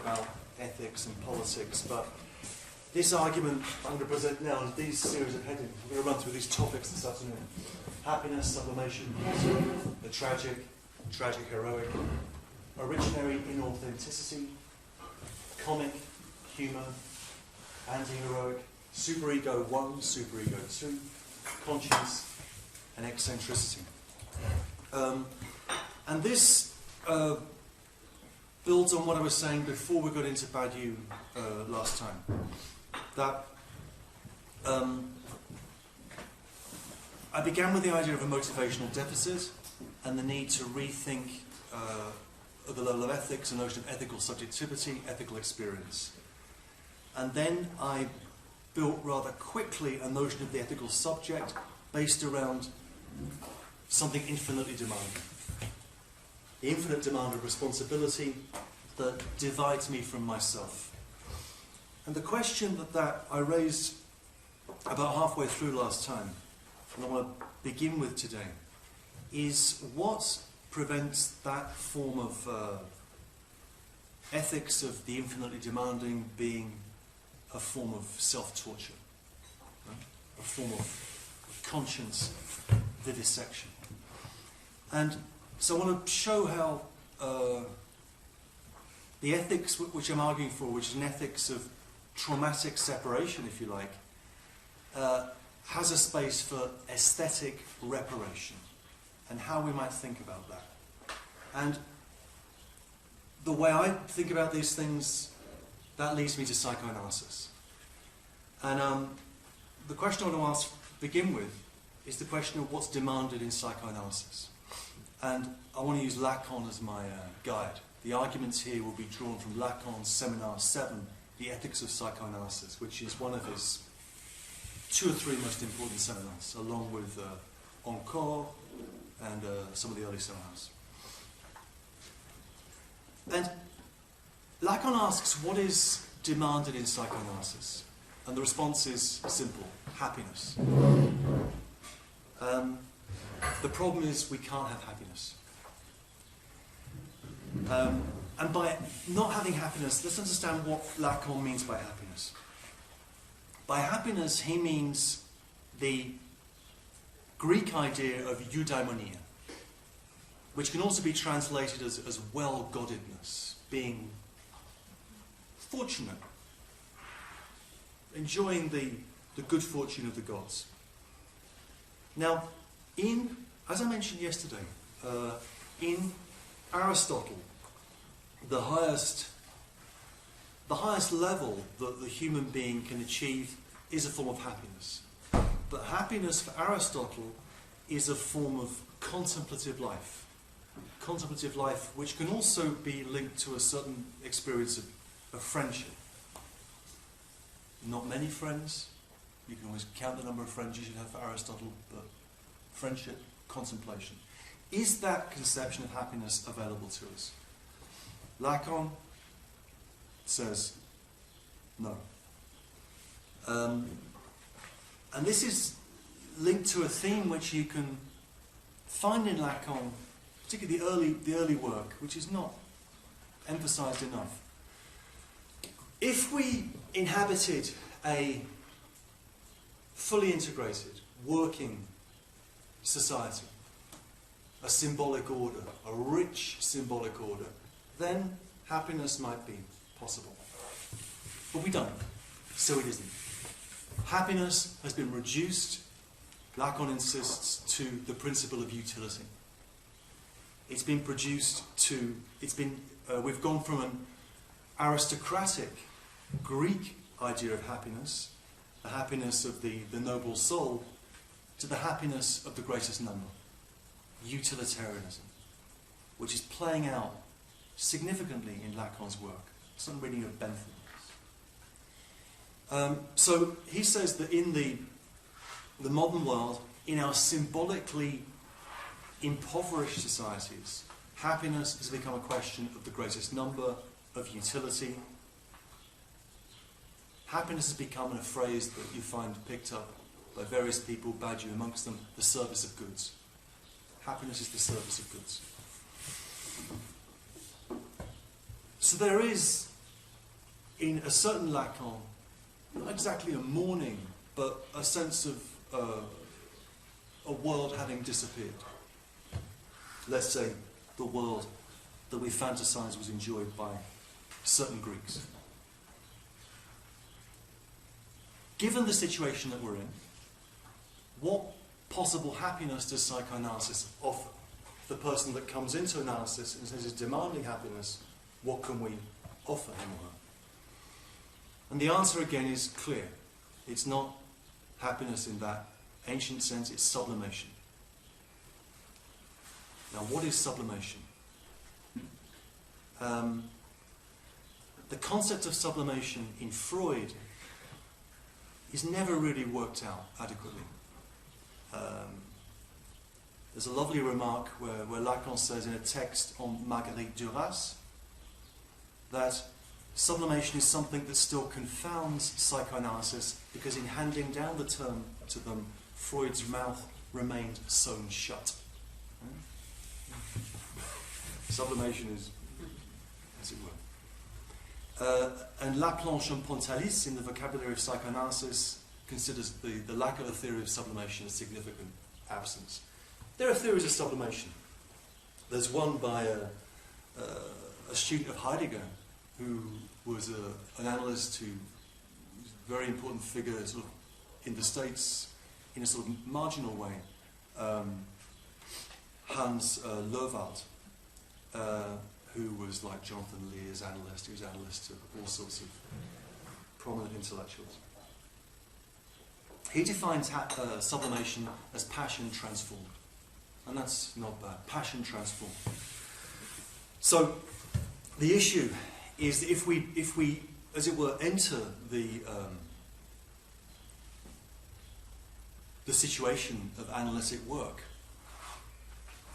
about ethics and politics, but this argument I'm going to present now is these series of headings. We're going to run through these topics this afternoon. Happiness, sublimation, the tragic, heroic, originary inauthenticity, comic, humour, anti-heroic, superego 1, superego 2, conscience, and eccentricity. And this builds on what I was saying before we got into Badiou last time. That I began with the idea of a motivational deficit and the need to rethink at the level of ethics, the notion of ethical subjectivity, ethical experience. And then I built rather quickly a notion of the ethical subject based around something infinitely demanding. The infinite demand of responsibility that divides me from myself. And the question that I raised about halfway through last time, and I want to begin with today, is what prevents that form of ethics of the infinitely demanding being a form of self-torture, right? A form of conscience vivisection. And so I want to show how the ethics which I'm arguing for, which is an ethics of traumatic separation, if you like, has a space for aesthetic reparation, and how we might think about that. And the way I think about these things, that leads me to psychoanalysis. And the question I want to begin with is the question of what's demanded in psychoanalysis. And I want to use Lacan as my guide. The arguments here will be drawn from Lacan's Seminar 7, The Ethics of Psychoanalysis, which is one of his 2 or 3 most important seminars, along with Encore and some of the early seminars. And Lacan asks, what is demanded in psychoanalysis? And the response is simple: happiness. The problem is we can't have happiness. And by not having happiness, let's understand what Lacan means by happiness. By happiness, he means the Greek idea of eudaimonia, which can also be translated as well-goddedness, being fortunate, enjoying the good fortune of the gods. Now, as I mentioned yesterday, in Aristotle, the highest level that the human being can achieve is a form of happiness. But happiness for Aristotle is a form of contemplative life. Contemplative life which can also be linked to a certain experience of friendship. Not many friends. You can always count the number of friends you should have for Aristotle, but friendship, contemplation. Is that conception of happiness available to us? Lacan says no. And this is linked to a theme which you can find in Lacan, particularly the early work, which is not emphasized enough. If we inhabited a fully integrated, working society, a symbolic order, a rich symbolic order, then happiness might be possible. But we don't, so it isn't. Happiness has been reduced, Lacan insists, to the principle of utility. It's been we've gone from an aristocratic Greek idea of happiness, the happiness of the noble soul, to the happiness of the greatest number, utilitarianism, which is playing out significantly in Lacan's work. Some reading of Bentham. So he says that in the modern world, in our symbolically impoverished societies, happiness has become a question of the greatest number, of utility. Happiness has become a phrase that you find picked up by various people, Badiou amongst them, the service of goods. Happiness is the service of goods. So there is in a certain Lacan, not exactly a mourning, but a sense of a world having disappeared. Let's say the world that we fantasize was enjoyed by certain Greeks. Given the situation that we're in, what possible happiness does psychoanalysis offer? The person that comes into analysis and says he's demanding happiness, what can we offer him or her? And the answer again is clear. It's not happiness in that ancient sense, it's sublimation. Now, what is sublimation? The concept of sublimation in Freud is never really worked out adequately. There's a lovely remark where Lacan says in a text on Marguerite Duras that sublimation is something that still confounds psychoanalysis because in handing down the term to them, Freud's mouth remained sewn shut. Sublimation is, as it were. And Laplanche and Pontalis, in the vocabulary of psychoanalysis, considers the lack of a theory of sublimation a significant absence. There are theories of sublimation. There's one by a student of Heidegger who was an analyst who was a very important figure sort of in the States in a sort of marginal way. Hans Lerwald, who was like Jonathan Lear's analyst, he was analyst of all sorts of prominent intellectuals. He defines sublimation as passion transformed. And that's not bad. Passion transformed. So, the issue is that if we, as it were, enter the situation of analytic work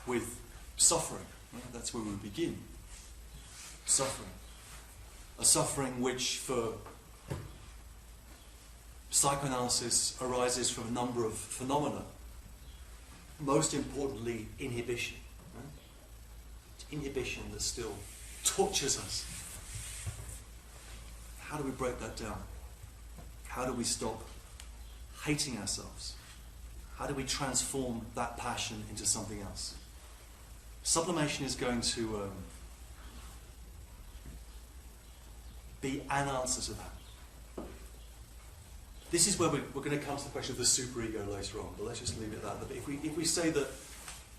with suffering, right? That's where we begin. Suffering. A suffering which, for psychoanalysis, arises from a number of phenomena. Most importantly, inhibition. Right? It's inhibition that still tortures us. How do we break that down? How do we stop hating ourselves? How do we transform that passion into something else? Sublimation is going to be an answer to that. This is where we're going to come to the question of the superego later on, but let's just leave it at that. But if we say that,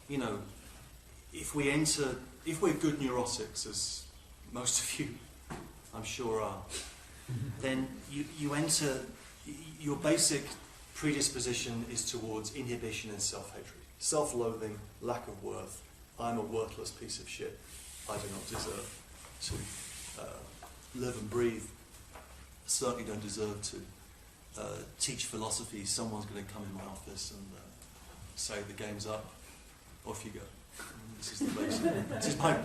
you know, if we're good neurotics, as most of you, I'm sure are, then you enter, your basic predisposition is towards inhibition and self-hatred. Self-loathing, lack of worth, I'm a worthless piece of shit, I do not deserve to live and breathe, certainly don't deserve to teach philosophy. Someone's going to come in my office and say the game's up, off you go. This is the basic. This is my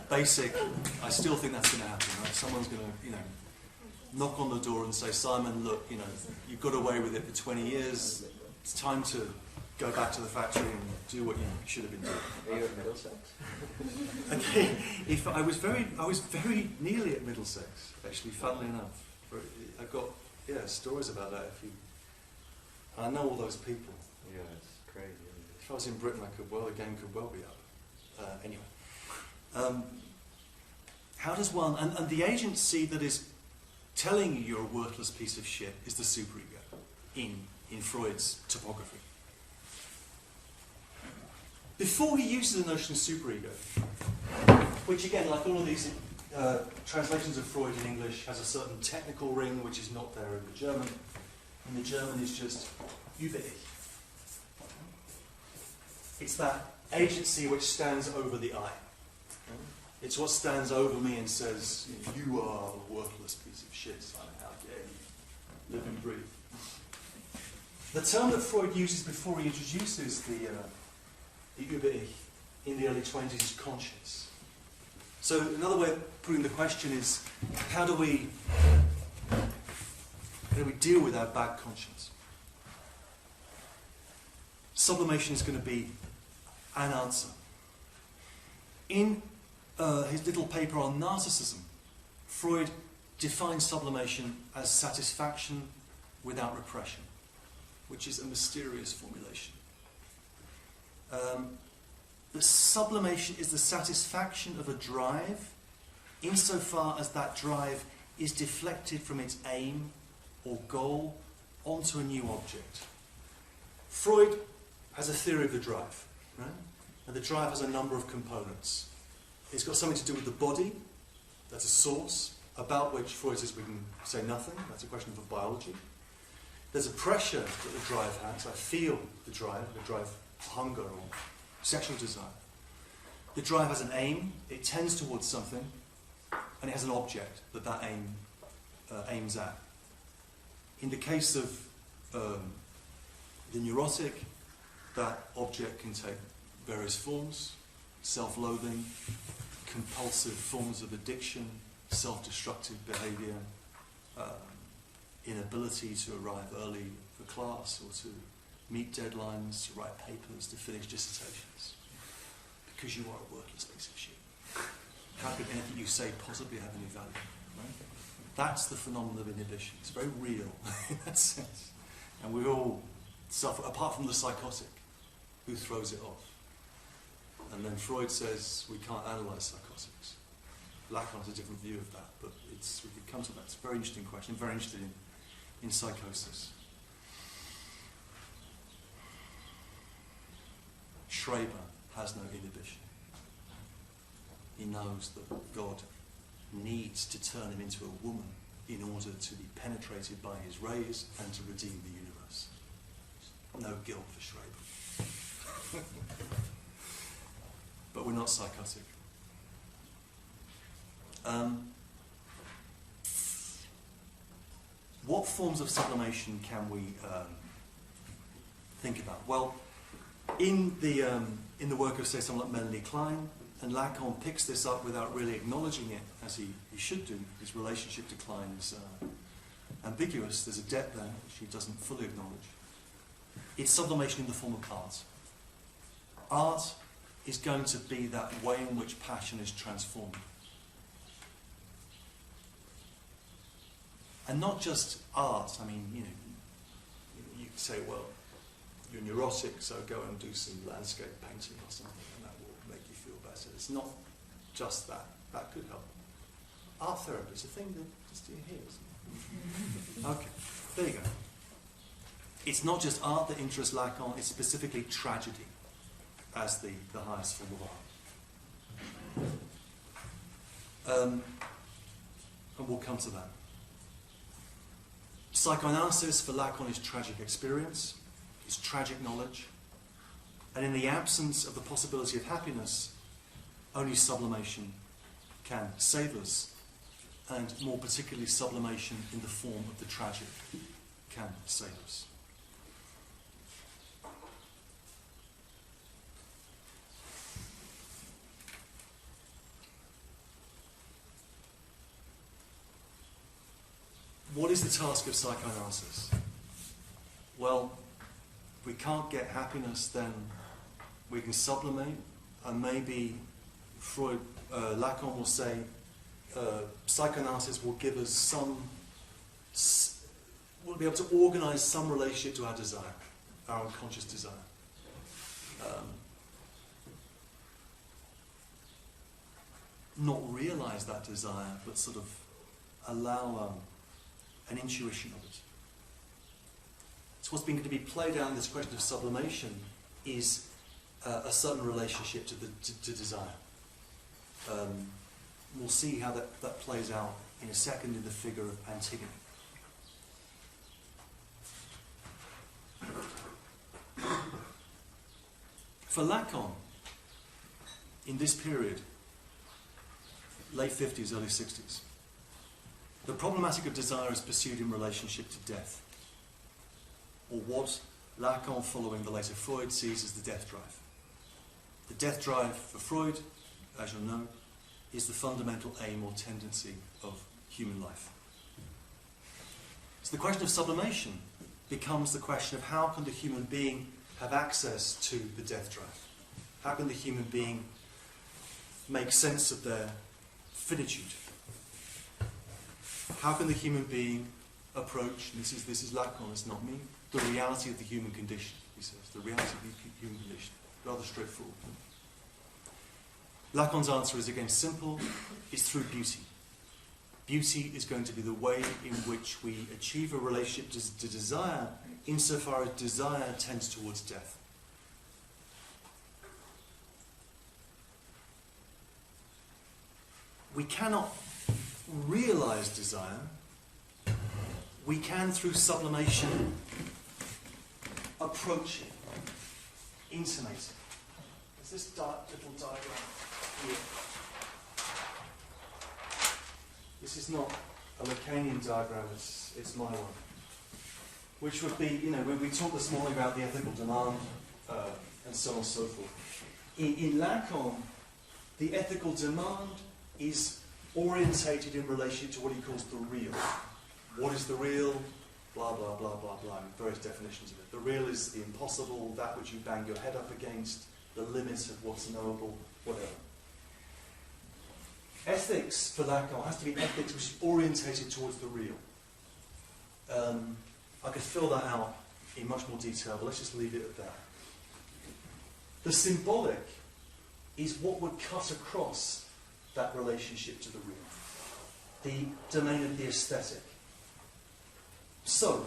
basic. I still think that's going to happen, right? Someone's going to, you know, knock on the door and say, Simon, look, you know, you've got away with it for 20 years. It's time to go back to the factory and do what you should have been doing. Are you at Middlesex? Okay, I was very nearly at Middlesex, actually, funnily enough. I've got stories about that. I know all those people. Yeah, it's crazy. If I was in Britain, the game could well be up. Anyway, how does one? And the agency that is telling you you're a worthless piece of shit is the superego in Freud's topography. Before he uses the notion of superego, which again, like all of these translations of Freud in English, has a certain technical ring which is not there in the German. In the German, it's just über ich. It's that agency which stands over the I. It's what stands over me and says, you are a worthless piece of shit, Simon, how dare you live and breathe. The term that Freud uses before he introduces the über ich in the early 20s is conscience. So another way of putting the question is, how do we deal with our bad conscience? Sublimation is going to be an answer. In his little paper on narcissism, Freud defines sublimation as satisfaction without repression, which is a mysterious formulation. The sublimation is the satisfaction of a drive insofar as that drive is deflected from its aim or goal onto a new object. Freud has a theory of the drive, right? And the drive has a number of components. It's got something to do with the body, that's a source, about which Freud says we can say nothing, that's a question for biology. There's a pressure that the drive has, I feel the drive for hunger or sexual desire. The drive has an aim, it tends towards something, and it has an object that aim aims at. In the case of the neurotic, that object can take various forms: self-loathing, compulsive forms of addiction, self-destructive behaviour, inability to arrive early for class or to meet deadlines, to write papers, to finish dissertations. Because you are a worthless piece of shit. How could anything you say possibly have any value? Right? That's the phenomenon of inhibition. It's very real in that sense. And we all suffer, apart from the psychotic, who throws it off. And then Freud says we can't analyse psychotics. Lacan has a different view of that, but we could come to that. It's a very interesting question. I'm very interested in psychosis. Schreber has no inhibition. He knows that God needs to turn him into a woman in order to be penetrated by his rays and to redeem the universe. No guilt for Schreber. But we're not psychotic. What forms of sublimation can we think about? Well, in the work of, say, someone like Melanie Klein, and Lacan picks this up without really acknowledging it, as he should do. His relationship to Klein is ambiguous. There's a debt there which he doesn't fully acknowledge. It's sublimation in the form of art. Art is going to be that way in which passion is transformed. And not just art. I mean, you could say, well, you're neurotic, so go and do some landscape painting or something, and that will make you feel better. It's not just that. That could help. Art therapy is a thing that just in here, isn't it? Okay, there you go. It's not just art that interests Lacan, it's specifically tragedy as the highest form of art. And we'll come to that. Psychoanalysis for Lacan is tragic experience, is tragic knowledge, and in the absence of the possibility of happiness, only sublimation can save us, and more particularly sublimation in the form of the tragic can save us. What is the task of psychoanalysis? Well, if we can't get happiness, then we can sublimate, and maybe Lacan will say, psychoanalysis will give us we'll be able to organise some relationship to our desire, our unconscious desire. Not realise that desire, but sort of allow an intuition of it. So what's been going to be played out in this question of sublimation is a certain relationship to desire. We'll see how that plays out in a second in the figure of Antigone. For Lacan, in this period, late 50s, early 60s, the problematic of desire is pursued in relationship to death, or what Lacan, following the later Freud, sees as the death drive. The death drive for Freud, as you'll know, is the fundamental aim or tendency of human life. So the question of sublimation becomes the question of how can the human being have access to the death drive? How can the human being make sense of their finitude? How can the human being approach, and this is Lacan, it's not me, the reality of the human condition, he says, the reality of the human condition. Rather straightforward. Lacan's answer is again simple, it's through beauty. Beauty is going to be the way in which we achieve a relationship to desire, insofar as desire tends towards death. We cannot realize desire. We can, through sublimation, approach it, intimate it. There's this little diagram here. This is not a Lacanian diagram, it's my one. Which would be, we talked this morning about the ethical demand and so on and so forth. In Lacan, the ethical demand is orientated in relation to what he calls the real. What is the real? Blah, blah, blah, blah, blah, and various definitions of it. The real is the impossible, that which you bang your head up against, the limits of what's knowable, whatever. Ethics, for Lacan, has to be ethics which is orientated towards the real. I could fill that out in much more detail, but let's just leave it at that. The symbolic is what would cut across that relationship to the real. The domain of the aesthetic. So,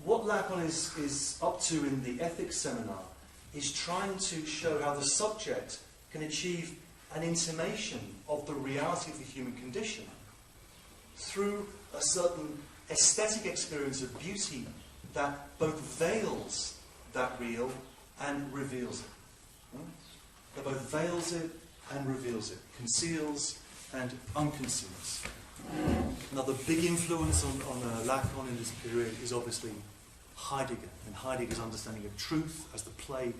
what Lacan is up to in the ethics seminar is trying to show how the subject can achieve an intimation of the reality of the human condition through a certain aesthetic experience of beauty that both veils that real and reveals it. That both veils it and reveals it, conceals and unconceals. Another big influence on Lacan in this period is obviously Heidegger, and Heidegger's understanding of truth as the play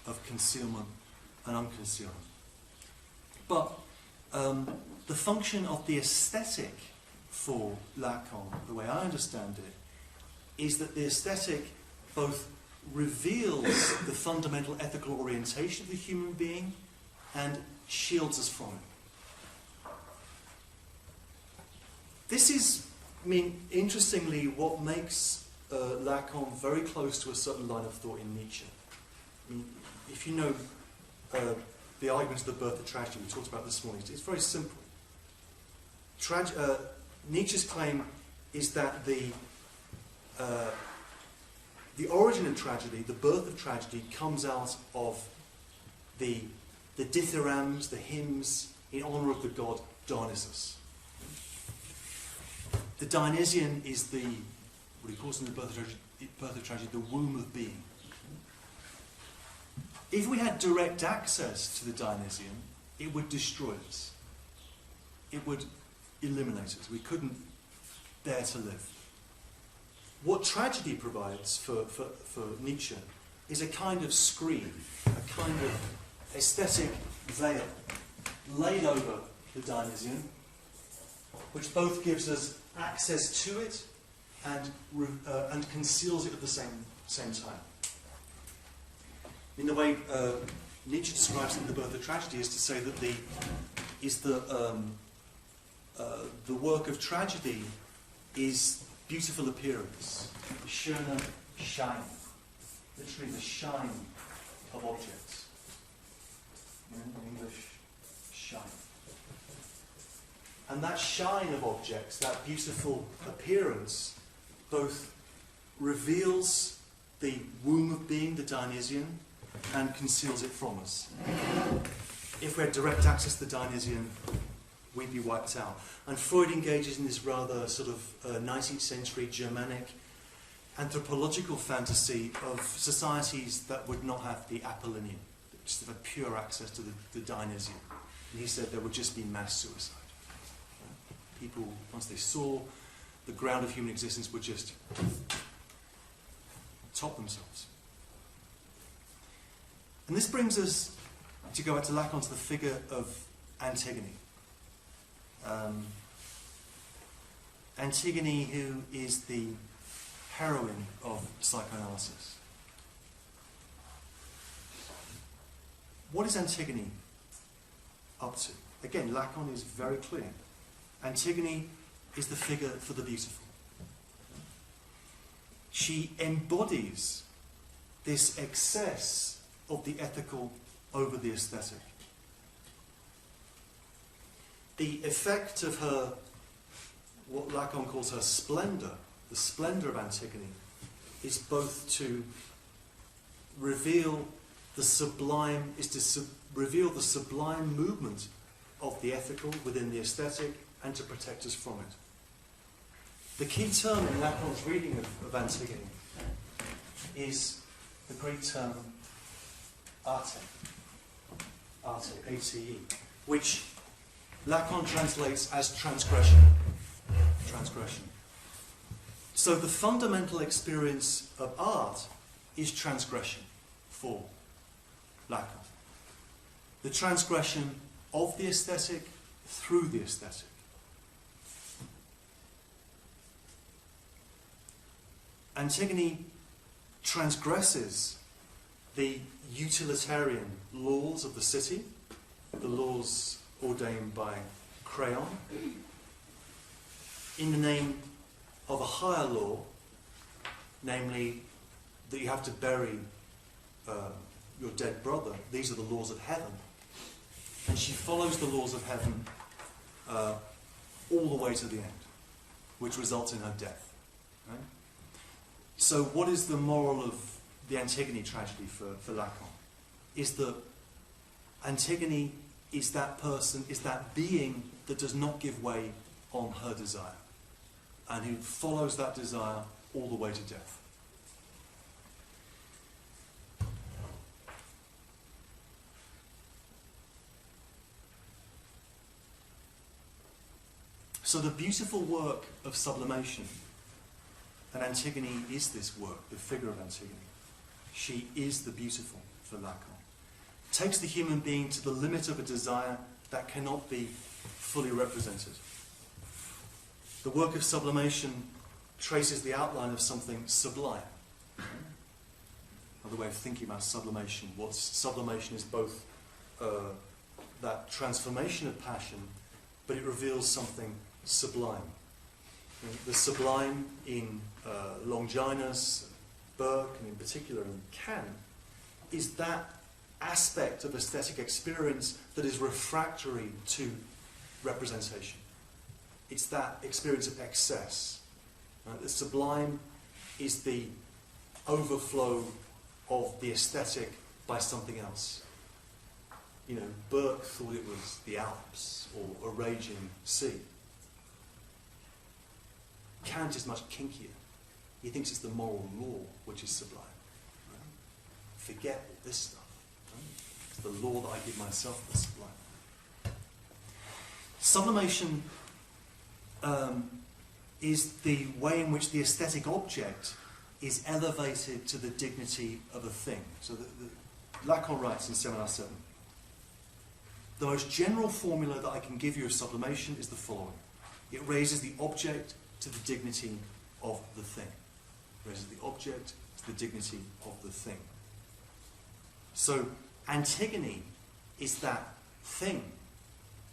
of concealment and unconcealment. But the function of the aesthetic for Lacan, the way I understand it, is that the aesthetic both reveals the fundamental ethical orientation of the human being and shields us from it. This is, interestingly, what makes Lacan very close to a certain line of thought in Nietzsche. If you know the argument of the birth of tragedy we talked about this morning, it's very simple. Nietzsche's claim is that the origin of tragedy, the birth of tragedy, comes out of the dithyrambs, the hymns in honour of the god Dionysus. The Dionysian is what he calls in the birth of tragedy, the womb of being. If we had direct access to the Dionysian, it would destroy us. It would eliminate us. We couldn't dare to live. What tragedy provides for Nietzsche is a kind of screen, a kind of aesthetic veil laid over the Dionysian, which both gives us access to it and conceals it at the same time. In the way Nietzsche describes it in The Birth of Tragedy is to say that the work of tragedy is beautiful appearance, schöne Schein, literally the shine of objects. In English, shine. And that shine of objects, that beautiful appearance, both reveals the womb of being, the Dionysian, and conceals it from us. If we had direct access to the Dionysian, we'd be wiped out. And Freud engages in this rather sort of 19th century Germanic anthropological fantasy of societies that would not have the Apollinean, just have a pure access to the Dionysian. And he said there would just be mass suicide. People, once they saw the ground of human existence, would just top themselves. And this brings us, to go back to Lacan, to the figure of Antigone. Antigone, who is the heroine of psychoanalysis. What is Antigone up to? Again, Lacan is very clear. Antigone is the figure for the beautiful. She embodies this excess of the ethical over the aesthetic. The effect of her, what Lacan calls her splendour, the splendour of Antigone, is both to reveal the sublime, reveal the sublime movement of the ethical within the aesthetic and to protect us from it. The key term in Lacan's reading of Antigone is the Greek term arte, A-T-E, which Lacan translates as transgression. Transgression. So the fundamental experience of art is transgression for Lacan. The transgression of the aesthetic through the aesthetic. Antigone transgresses the utilitarian laws of the city, the laws ordained by Creon, in the name of a higher law, namely that you have to bury your dead brother. These are the laws of heaven. And she follows the laws of heaven all the way to the end, which results in her death. Right? So what is the moral of the Antigone tragedy for Lacan? Is that Antigone is that person, is that being that does not give way on her desire, and who follows that desire all the way to death. So the beautiful work of sublimation, and Antigone is this work, the figure of Antigone. She is the beautiful for Lacan. Takes the human being to the limit of a desire that cannot be fully represented. The work of sublimation traces the outline of something sublime. Another way of thinking about sublimation, sublimation is both that transformation of passion, but it reveals something sublime. The sublime in Longinus, Burke, and in particular in Kant, is that aspect of aesthetic experience that is refractory to representation. It's that experience of excess. The sublime is the overflow of the aesthetic by something else. You know, Burke thought it was the Alps or a raging sea. Kant is much kinkier. He thinks it's the moral law which is sublime. Right? Forget all this stuff. Right? It's the law that I give myself that's sublime. Sublimation is the way in which the aesthetic object is elevated to the dignity of a thing. So Lacan writes in Seminar 7, the most general formula that I can give you of sublimation is the following. It raises the object to the dignity of the thing. Raises the object to the dignity of the thing. So Antigone is that thing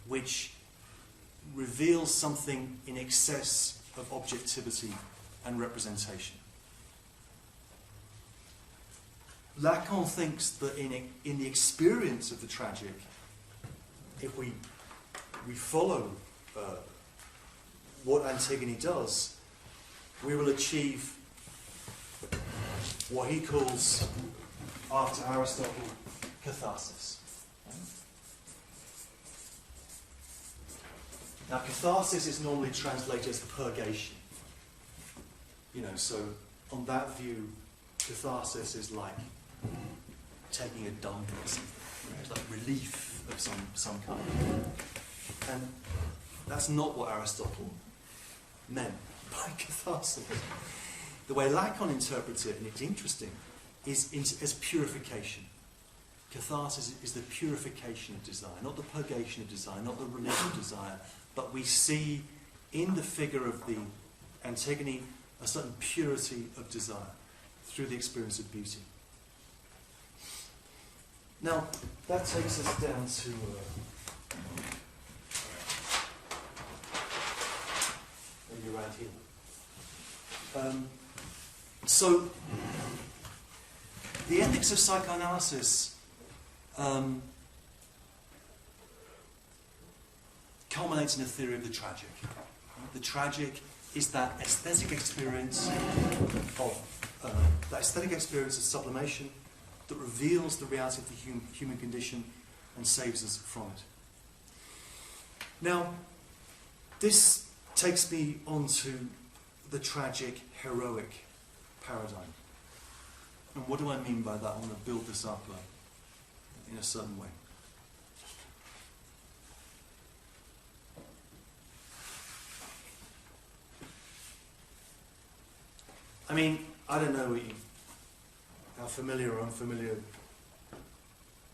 which reveals something in excess of objectivity and representation. Lacan thinks that in the experience of the tragic, if we follow what Antigone does, we will achieve what he calls, after Aristotle, catharsis. Now, catharsis is normally translated as purgation. You know, so on that view, catharsis is like taking a dump or something. You know, it's like relief of some kind. And that's not what Aristotle meant by catharsis. The way Lacan interprets it, and it's interesting, is as purification. Catharsis is the purification of desire, not the purgation of desire, not the relief of desire, but we see in the figure of the Antigone a certain purity of desire through the experience of beauty. Now, that takes us down to ideal. So, the ethics of psychoanalysis culminates in a theory of the tragic. The tragic is that aesthetic experience of sublimation that reveals the reality of the human condition and saves us from it. Now, this takes me onto the tragic heroic paradigm. And what do I mean by that? I want to build this up in a certain way. I mean, I don't know how familiar or unfamiliar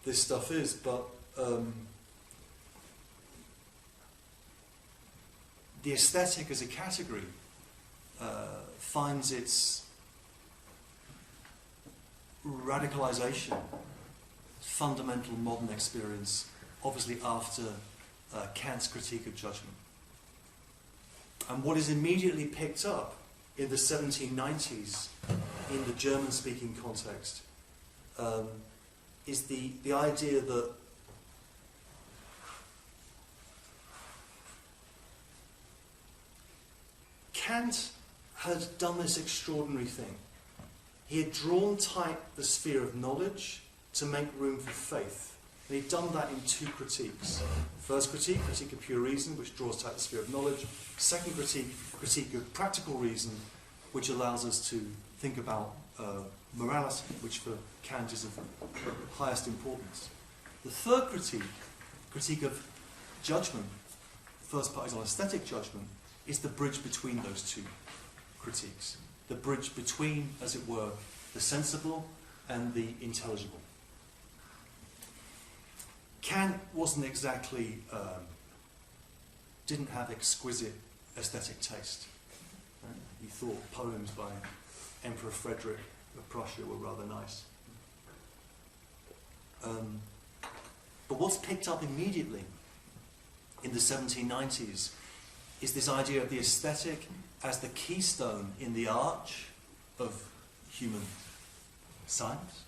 this stuff is, but the aesthetic as a category finds its radicalization, fundamental modern experience, obviously after Kant's critique of judgment. And what is immediately picked up in the 1790s in the German-speaking context is the idea that Kant had done this extraordinary thing. He had drawn tight the sphere of knowledge to make room for faith. And he'd done that in two critiques. First critique of pure reason, which draws tight the sphere of knowledge. Second critique of practical reason, which allows us to think about morality, which for Kant is of highest importance. The third critique of judgment, the first part is on aesthetic judgment, is the bridge between those two critiques. The bridge between, as it were, the sensible and the intelligible. Kant wasn't exactly, didn't have exquisite aesthetic taste. Right? He thought poems by Emperor Frederick of Prussia were rather nice. But what's picked up immediately in the 1790s is this idea of the aesthetic as the keystone in the arch of human science.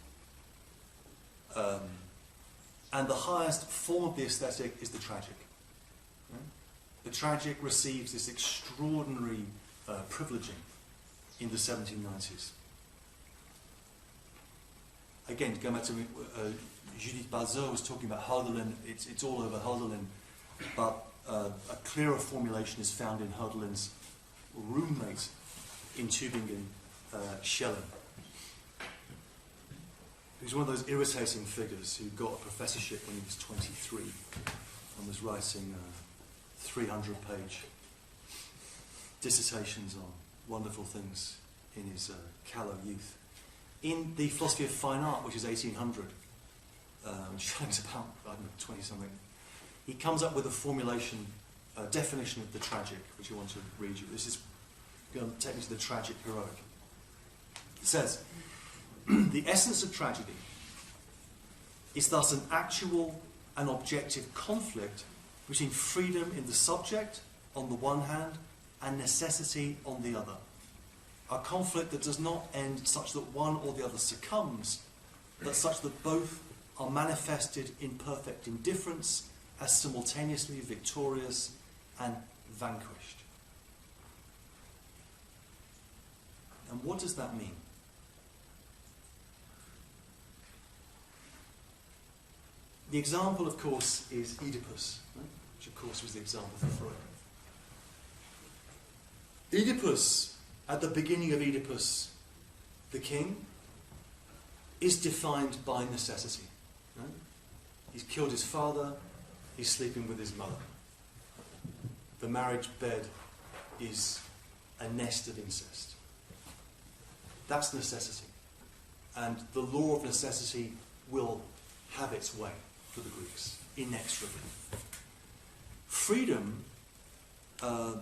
And the highest form of the aesthetic is the tragic. Right? The tragic receives this extraordinary privileging in the 1790s. Again, going back to Judith Balzeau was talking about Hölderlin, it's all over Hölderlin, but a clearer formulation is found in Hölderlin's roommate in Tübingen, Schelling. He's one of those irritating figures who got a professorship when he was 23 and was writing 300-page dissertations on wonderful things in his callow youth. In the Philosophy of Fine Art, which is 1800, Schelling's about, 20-something, he comes up with a formulation, a definition of the tragic, which I want to read you. This is going to take me to the tragic heroic. It says, the essence of tragedy is thus an actual and objective conflict between freedom in the subject on the one hand and necessity on the other. A conflict that does not end such that one or the other succumbs, but such that both are manifested in perfect indifference as simultaneously victorious and vanquished. And what does that mean? The example, of course, is Oedipus, right? Which, of course, was the example for Freud. Oedipus, at the beginning of Oedipus, the king, is defined by necessity. Right? He's killed his father, he's sleeping with his mother. The marriage bed is a nest of incest. That's necessity. And the law of necessity will have its way for the Greeks, inexorably. Freedom, and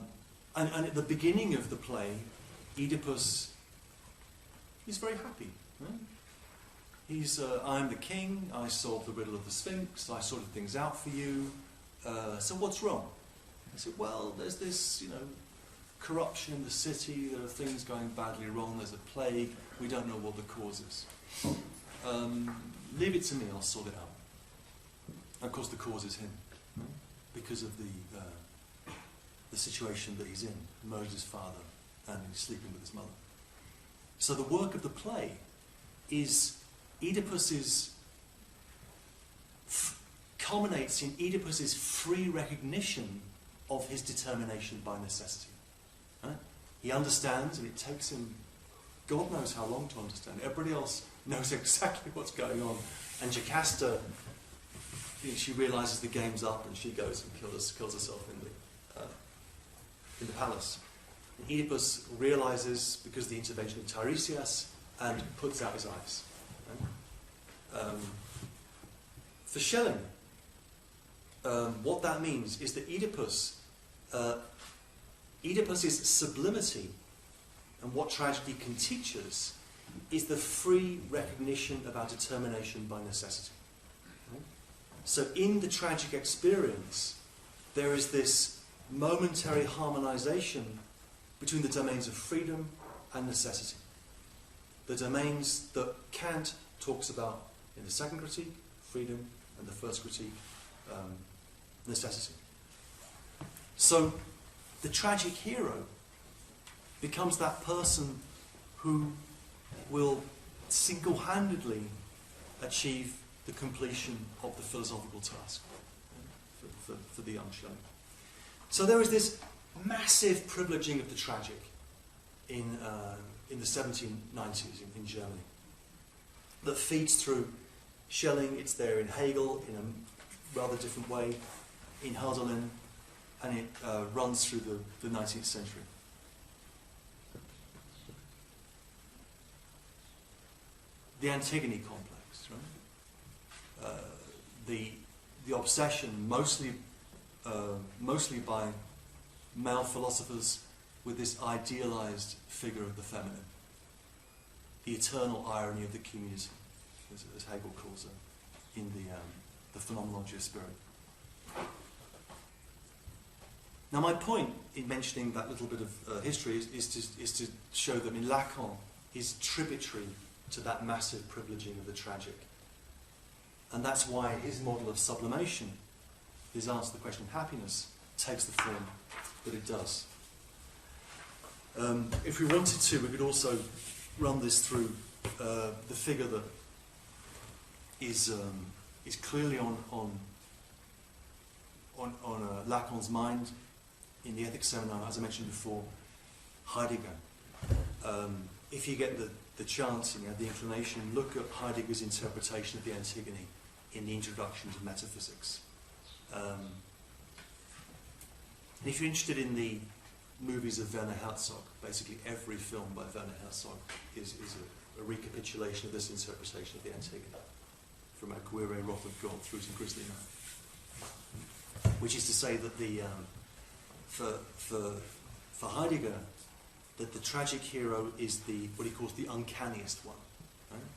at the beginning of the play, Oedipus is very happy. Right? He's, I'm the king, I solved the riddle of the Sphinx, I sorted things out for you, so what's wrong? I said, well, there's this, corruption in the city, there are things going badly wrong, there's a plague, we don't know what the cause is. Leave it to me, I'll sort it out. And of course the cause is him, because of the situation that he's in. He murdered his father and he's sleeping with his mother. So the work of the play is culminates in Oedipus's free recognition of his determination by necessity. Right? He understands, and it takes him God knows how long to understand. Everybody else knows exactly what's going on. And Jocasta, she realises the game's up, and she goes and kills herself in the palace. And Oedipus realises, because of the intervention of Tiresias, and puts out his eyes. Right? For Schelling, what that means is that Oedipus's sublimity, and what tragedy can teach us, is the free recognition of our determination by necessity. Right? So in the tragic experience, there is this momentary harmonization between the domains of freedom and necessity. The domains that Kant talks about in the second critique, freedom, and the first critique, necessity. So the tragic hero becomes that person who will single-handedly achieve the completion of the philosophical task for the young Schelling. So there is this massive privileging of the tragic in the 1790s in Germany that feeds through Schelling. It's there in Hegel in a rather different way, in Hölderlin, and it runs through the 19th century. The Antigone Complex, right? The obsession, mostly by male philosophers, with this idealized figure of the feminine. The eternal irony of the community, as Hegel calls it, in the phenomenology of spirit. Now, my point in mentioning that little bit of history is to show that Lacan is tributary to that massive privileging of the tragic. And that's why his model of sublimation, his answer to the question of happiness, takes the form that it does. If we wanted to, we could also run this through the figure that is clearly on Lacan's mind in the ethics seminar, as I mentioned before, Heidegger. If you get the chance and you have the inclination, look at Heidegger's interpretation of the Antigone in the introduction to metaphysics. And if you're interested in the movies of Werner Herzog, basically every film by Werner Herzog is a recapitulation of this interpretation of the Antigone, from Aguirre, Wrath of God, through to Grisly Man. Which is to say that for Heidegger, that the tragic hero is what he calls the uncanniest one. Right?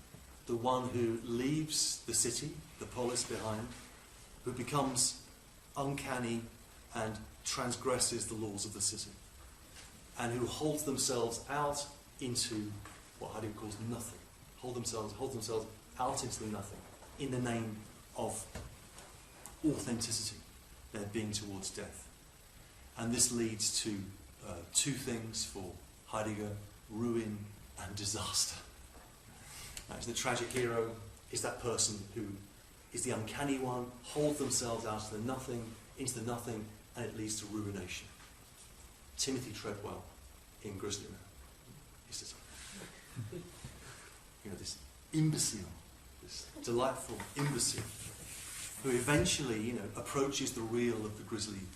The one who leaves the city, the polis behind, who becomes uncanny and transgresses the laws of the city, and who holds themselves out into what Heidegger calls nothing. Hold themselves out into the nothing in the name of authenticity, their being towards death. And this leads to two things for Heidegger: ruin and disaster. Right, so the tragic hero is that person who is the uncanny one, holds themselves out into the nothing, and it leads to ruination. Timothy Treadwell in Grisly Man. He says, this imbecile, this delightful imbecile, who eventually, approaches the real of the grizzly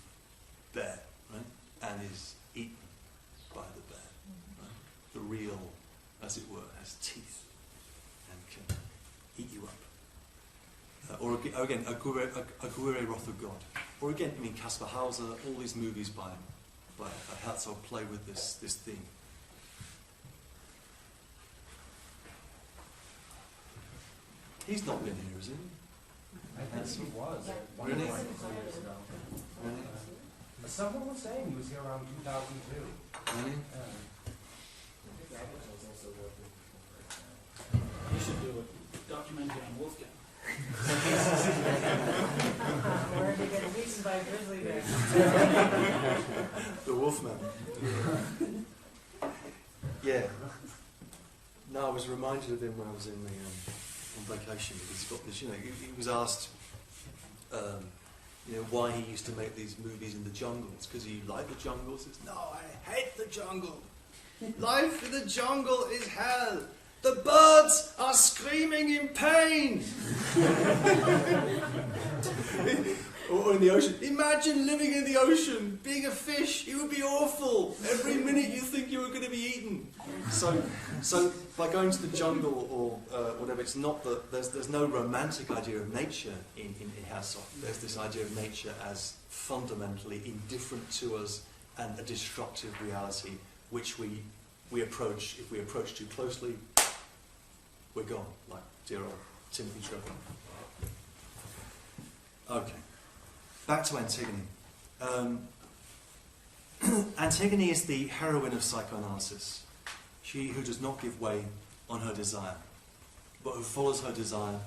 bear, right, and is eaten by the bear. Right? The real, as it were, has teeth and can eat you up. Or again, Aguirre, Wrath of God. Or again, Caspar Hauser. All these movies by Herzog play with this theme. He's not been here, is he? I think he was. Really? Someone was saying he was here around 2002. The Wolfman. Yeah. No, I was reminded of him when I was in the on vacation, because he's got this. You know, he was asked, you know, why he used to make these movies in the jungles, because he liked the jungles. He says, "No, I hate the jungle. Life in the jungle is hell. The birds are screaming in pain." Or in the ocean. Imagine living in the ocean, being a fish. It would be awful. Every minute you think you were going to be eaten. So by going to the jungle or whatever, it's not that there's no romantic idea of nature in Herzog. There's this idea of nature as fundamentally indifferent to us and a destructive reality, which we approach. If we approach too closely, we're gone, like dear old Timothy Trevor. Okay. Back to Antigone. Antigone is the heroine of psychoanalysis. She who does not give way on her desire, but who follows her desire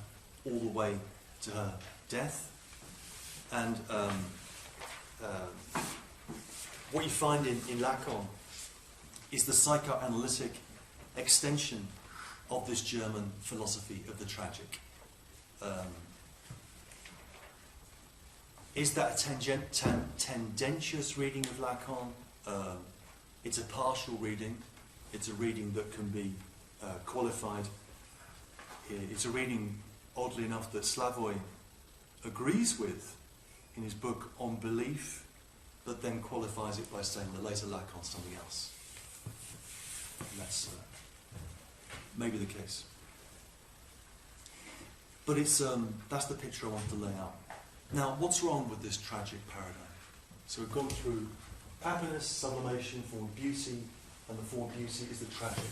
all the way to her death. And what you find in Lacan is the psychoanalytic extension of this German philosophy of the tragic. Is that a tendentious reading of Lacan? It's a partial reading. It's a reading that can be qualified. It's a reading, oddly enough, that Slavoj agrees with in his book On Belief, but then qualifies it by saying that later Lacan's something else. And that's maybe the case. But it's that's the picture I want to lay out. Now, what's wrong with this tragic paradigm? So we've gone through happiness, sublimation, form of beauty, and the form of beauty is the tragic.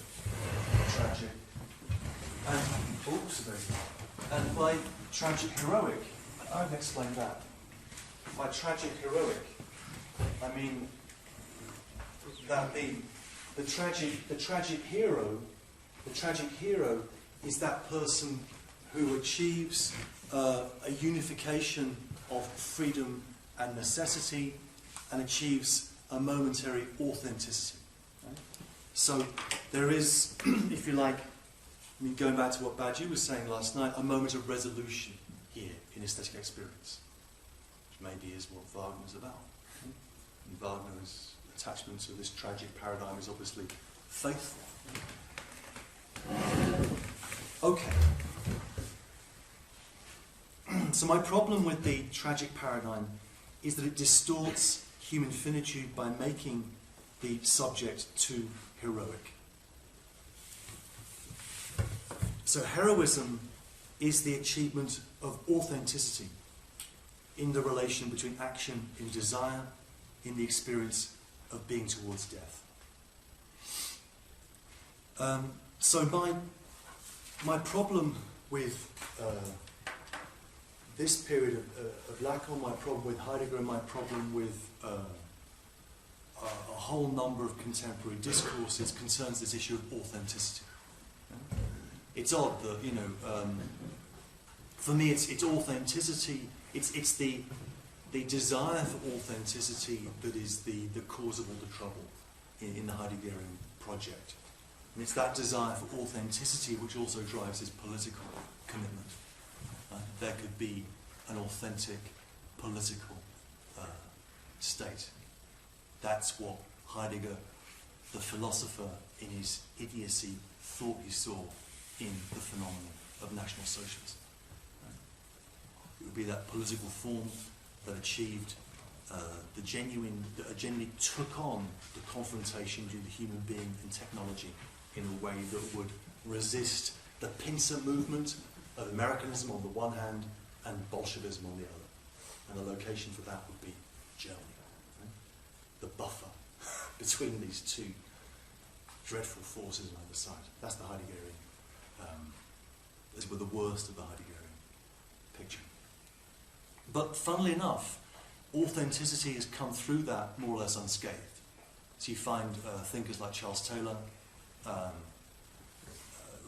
And by tragic heroic, I've explained that. By tragic heroic, I mean that the tragic hero is that person who achieves a unification of freedom and necessity and achieves a momentary authenticity. Right? So there is, if you like, I mean, going back to what Badju was saying last night, a moment of resolution here in aesthetic experience, which maybe is what Wagner's about. And Wagner's attachment to this tragic paradigm is obviously faithful. Okay. So my problem with the tragic paradigm is that it distorts human finitude by making the subject too heroic. So heroism is the achievement of authenticity in the relation between action and desire, in the experience of being towards death. So my problem with this period of Lacan, my problem with Heidegger, and my problem with a whole number of contemporary discourses concerns this issue of authenticity. It's odd that, you know, for me it's authenticity, it's the desire for authenticity that is the cause of all the trouble in the Heideggerian project. And it's that desire for authenticity which also drives his political commitment. There could be an authentic political state. That's what Heidegger, the philosopher, in his idiocy, thought he saw in the phenomenon of National Socialism. It would be that political form that achieved that genuinely took on the confrontation between the human being and technology in a way that would resist the pincer movement of Americanism on the one hand and Bolshevism on the other. And the location for that would be Germany. Right? The buffer between these two dreadful forces on either side. That's the Heideggerian, as with the worst of the Heideggerian picture. But funnily enough, authenticity has come through that more or less unscathed. So you find thinkers like Charles Taylor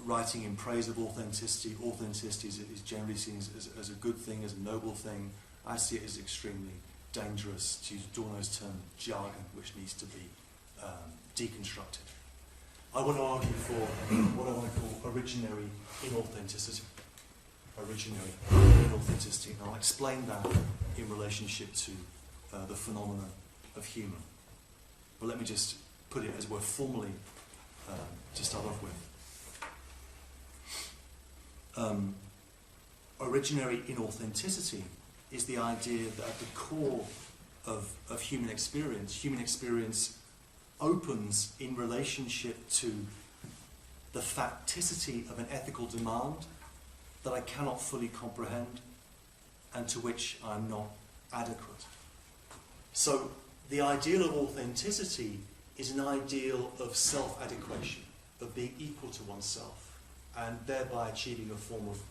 writing in praise of authenticity. Authenticity is generally seen as a good thing, as a noble thing. I see it as extremely dangerous, to use Adorno's term, jargon, which needs to be deconstructed. I want to argue for what I want to call originary inauthenticity. Originary inauthenticity. And I'll explain that in relationship to the phenomenon of humour. But let me just put it as we're formally to start off with. Originary inauthenticity is the idea that at the core of human experience opens in relationship to the facticity of an ethical demand that I cannot fully comprehend and to which I'm not adequate. So the ideal of authenticity is an ideal of self-adequation, of being equal to oneself, and thereby achieving a form of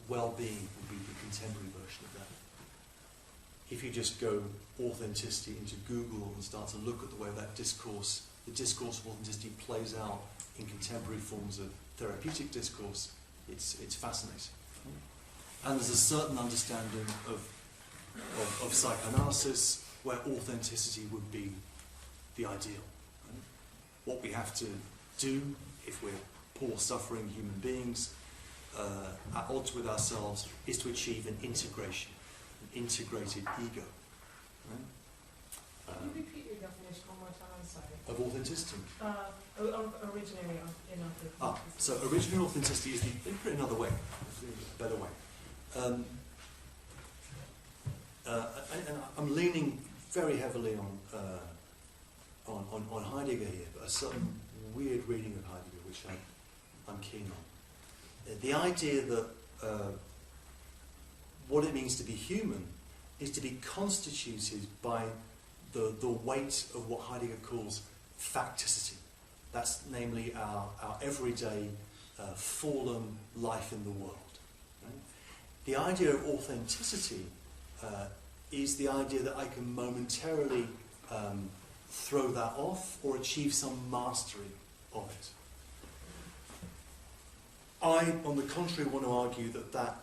well-being would be the contemporary version of that. If you just go authenticity into Google and start to look at the way that discourse, the discourse of authenticity plays out in contemporary forms of therapeutic discourse, it's fascinating. And there's a certain understanding of psychoanalysis where authenticity would be the ideal. Right? What we have to do if we're poor, suffering human beings at odds with ourselves is to achieve an integration, an integrated ego. Right? Can you repeat your definition one more time? Sorry. Of authenticity. Originary inauthenticity. So original authenticity is let me put it another way, a better way. And I'm leaning very heavily on Heidegger here, but a certain weird reading of Heidegger which I'm keen on. The idea that what it means to be human is to be constituted by the weight of what Heidegger calls facticity. That's namely our everyday fallen life in the world. Right? The idea of authenticity is the idea that I can momentarily throw that off or achieve some mastery of it. I, on the contrary, want to argue that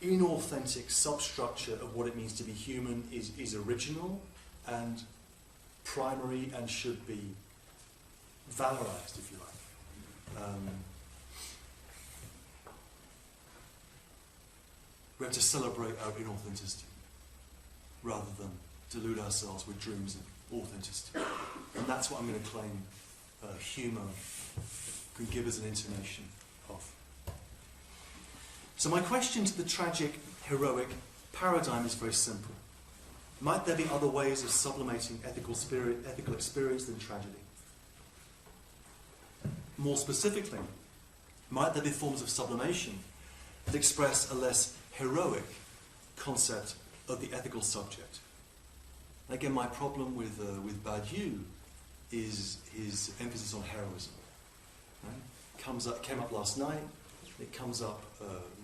inauthentic substructure of what it means to be human is original and primary and should be valorized, if you like. We have to celebrate our inauthenticity rather than delude ourselves with dreams of authenticity. And that's what I'm going to claim humour can give us an intonation of. So my question to the tragic, heroic paradigm is very simple. Might there be other ways of sublimating ethical experience than tragedy? More specifically, might there be forms of sublimation that express a less heroic concept of the ethical subject? And again, my problem with Badiou is his emphasis on heroism. Right? Came up last night. It comes up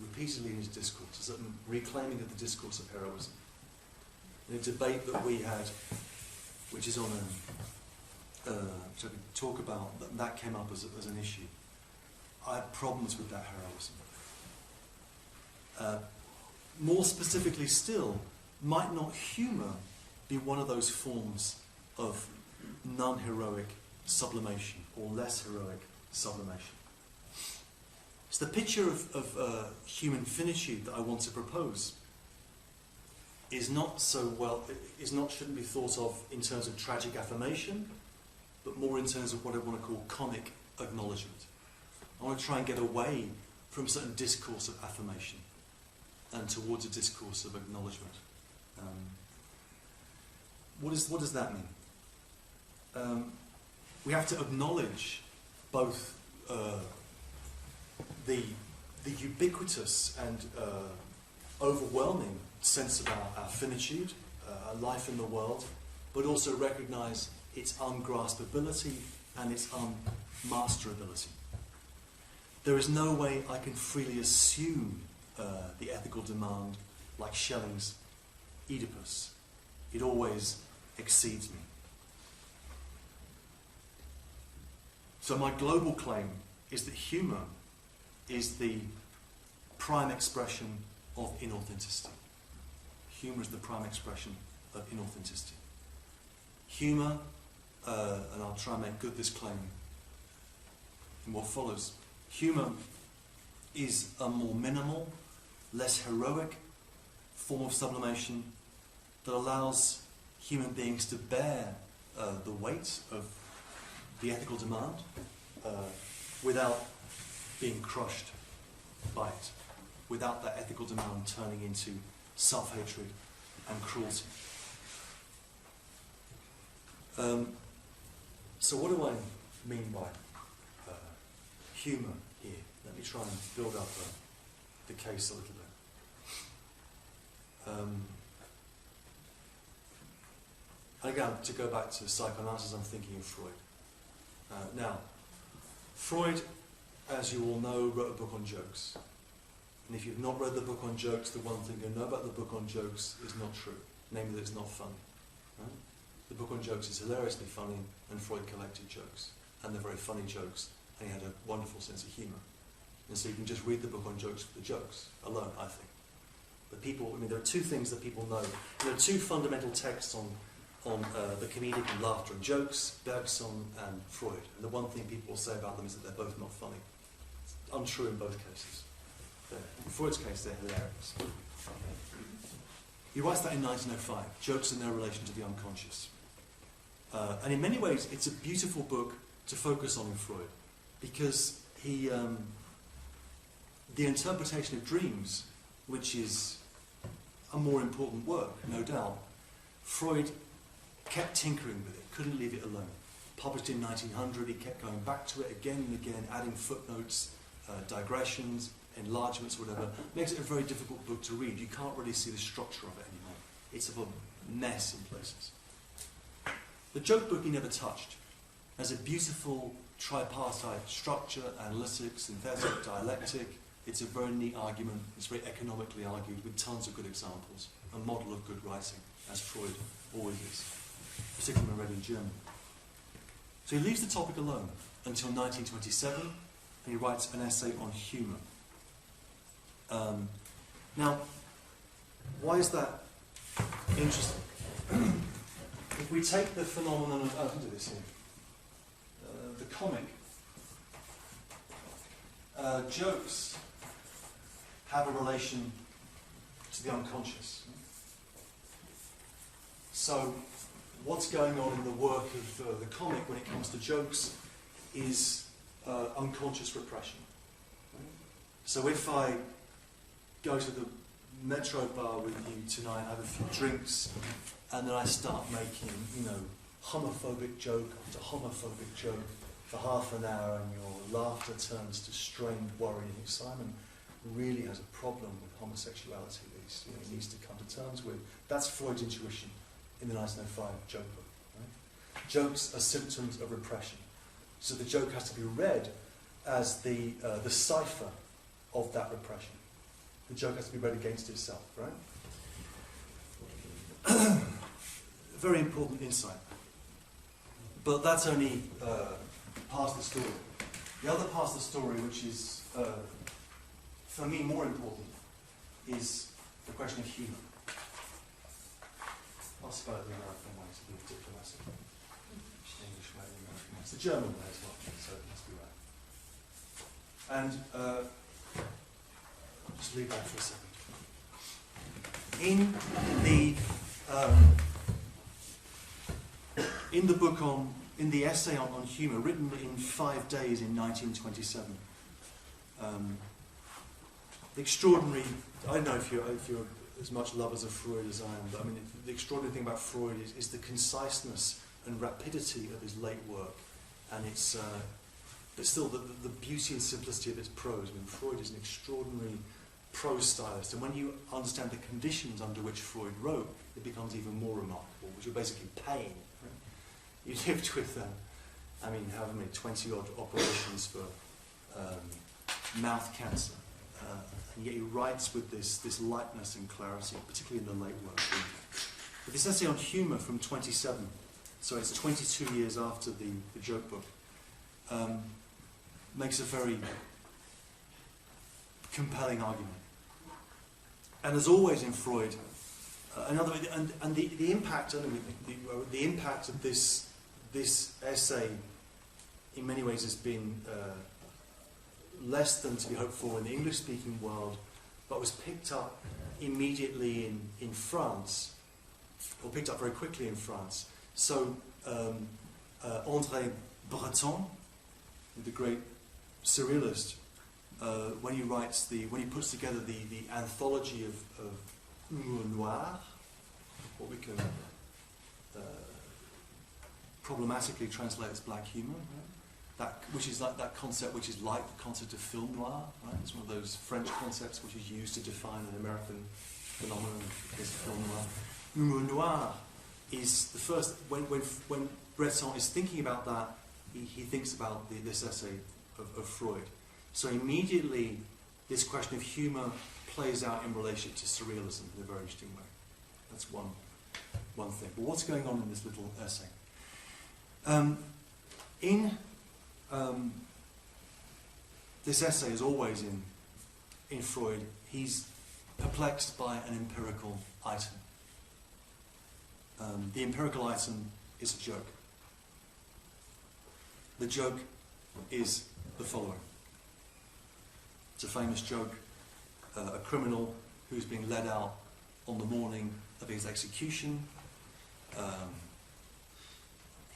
repeatedly in his discourse. It's a reclaiming of the discourse of heroism. In a debate that we had, which is on which I could talk about, that came up as an issue. I had problems with that heroism. More specifically still, might not humour be one of those forms of non-heroic sublimation or less heroic sublimation? It's the picture of human finitude that I want to propose. Shouldn't be thought of in terms of tragic affirmation, but more in terms of what I want to call comic acknowledgement. I want to try and get away from a certain discourse of affirmation and towards a discourse of acknowledgement. What does that mean? We have to acknowledge both the ubiquitous and overwhelming sense of our finitude, our life in the world, but also recognise its ungraspability and its unmasterability. There is no way I can freely assume the ethical demand like Schelling's Oedipus. It always exceeds me. So my global claim is that humour is the prime expression of inauthenticity. Humour is the prime expression of inauthenticity. Humour, and I'll try and make good this claim in what follows, humour is a more minimal, less heroic form of sublimation that allows human beings to bear the weight of the ethical demand without being crushed by it, without that ethical demand turning into self-hatred and cruelty. So what do I mean by humour here? Let me try and build up the case a little bit. Again, to go back to psychoanalysis, I'm thinking of Freud. Now, Freud, as you all know, wrote a book on jokes. And if you've not read the book on jokes, the one thing you know about the book on jokes is not true. Namely, that it's not funny. Right? The book on jokes is hilariously funny, and Freud collected jokes. And they're very funny jokes, and he had a wonderful sense of humour. And so you can just read the book on jokes for the jokes alone, I think. But people, I mean, there are two things that people know. There are two fundamental texts on the comedic and laughter and jokes, Bergson and Freud. And the one thing people will say about them is that they're both not funny. It's untrue in both cases. In Freud's case, they're hilarious. He writes that in 1905, Jokes and Their Relation to the Unconscious. And in many ways, it's a beautiful book to focus on in Freud, because he, the interpretation of dreams, which is a more important work, no doubt, Freud kept tinkering with it, couldn't leave it alone. Published in 1900, he kept going back to it again and again, adding footnotes, digressions, enlargements, whatever. Makes it a very difficult book to read. You can't really see the structure of it anymore. It's a mess in places. The joke book he never touched. Has a beautiful tripartite structure, analytic, synthetic, dialectic. It's a very neat argument. It's very economically argued with tons of good examples. A model of good writing, as Freud always is, particularly when read in German. So he leaves the topic alone until 1927, and he writes an essay on humour. Now, why is that interesting? If we take the phenomenon of, I can do this here, the comic, jokes have a relation to the unconscious. So, what's going on in the work of the comic when it comes to jokes is unconscious repression. So if I go to the Metro bar with you tonight, have a few drinks, and then I start making, homophobic joke after homophobic joke for half an hour, and your laughter turns to strained worry. Simon really has a problem with homosexuality that he needs to come to terms with. That's Freud's intuition in the 1905 joke book. Right? Jokes are symptoms of repression. So the joke has to be read as the cipher of that repression. The joke has to be read against itself, right? Very important insight. But that's only part of the story. The other part of the story, which is, for me, more important, is the question of humour. I'll spell it the American way to be diplomatic. English way, the American way. It's the German way as well, so it must be right. And just leave that for a second. In the essay on humour, written in 5 days in 1927, the extraordinary, I don't know if you're as much lovers of Freud as I am, but I mean, the extraordinary thing about Freud is the conciseness and rapidity of his late work, and it's, but still the beauty and simplicity of his prose. I mean, Freud is an extraordinary prose stylist, and when you understand the conditions under which Freud wrote, it becomes even more remarkable, which are basically pain. Right? You lived with, however many, 20-odd operations for mouth cancer, and yet he writes with this lightness and clarity, particularly in the late work. But this essay on humour from 27, so it's 22 years after the joke book, makes a very compelling argument. And as always in Freud, the impact, the impact of this essay, in many ways, has been less than to be hoped for in the English-speaking world, but was picked up immediately in France, or picked up very quickly in France. So André Breton, the great surrealist, when he puts together the anthology of Humour noir, what we can problematically translate as black humour, right? Which is like the concept of film noir, right? It's one of those French concepts which is used to define an American phenomenon as film noir. Humour noir is the first, when Breton is thinking about that, he thinks about this essay of Freud. So immediately, this question of humour plays out in relation to surrealism in a very interesting way. That's one thing. But what's going on in this little essay? This essay, as always in Freud, he's perplexed by an empirical item. The empirical item is a joke. The joke is the following. It's a famous joke. A criminal who's being led out on the morning of his execution.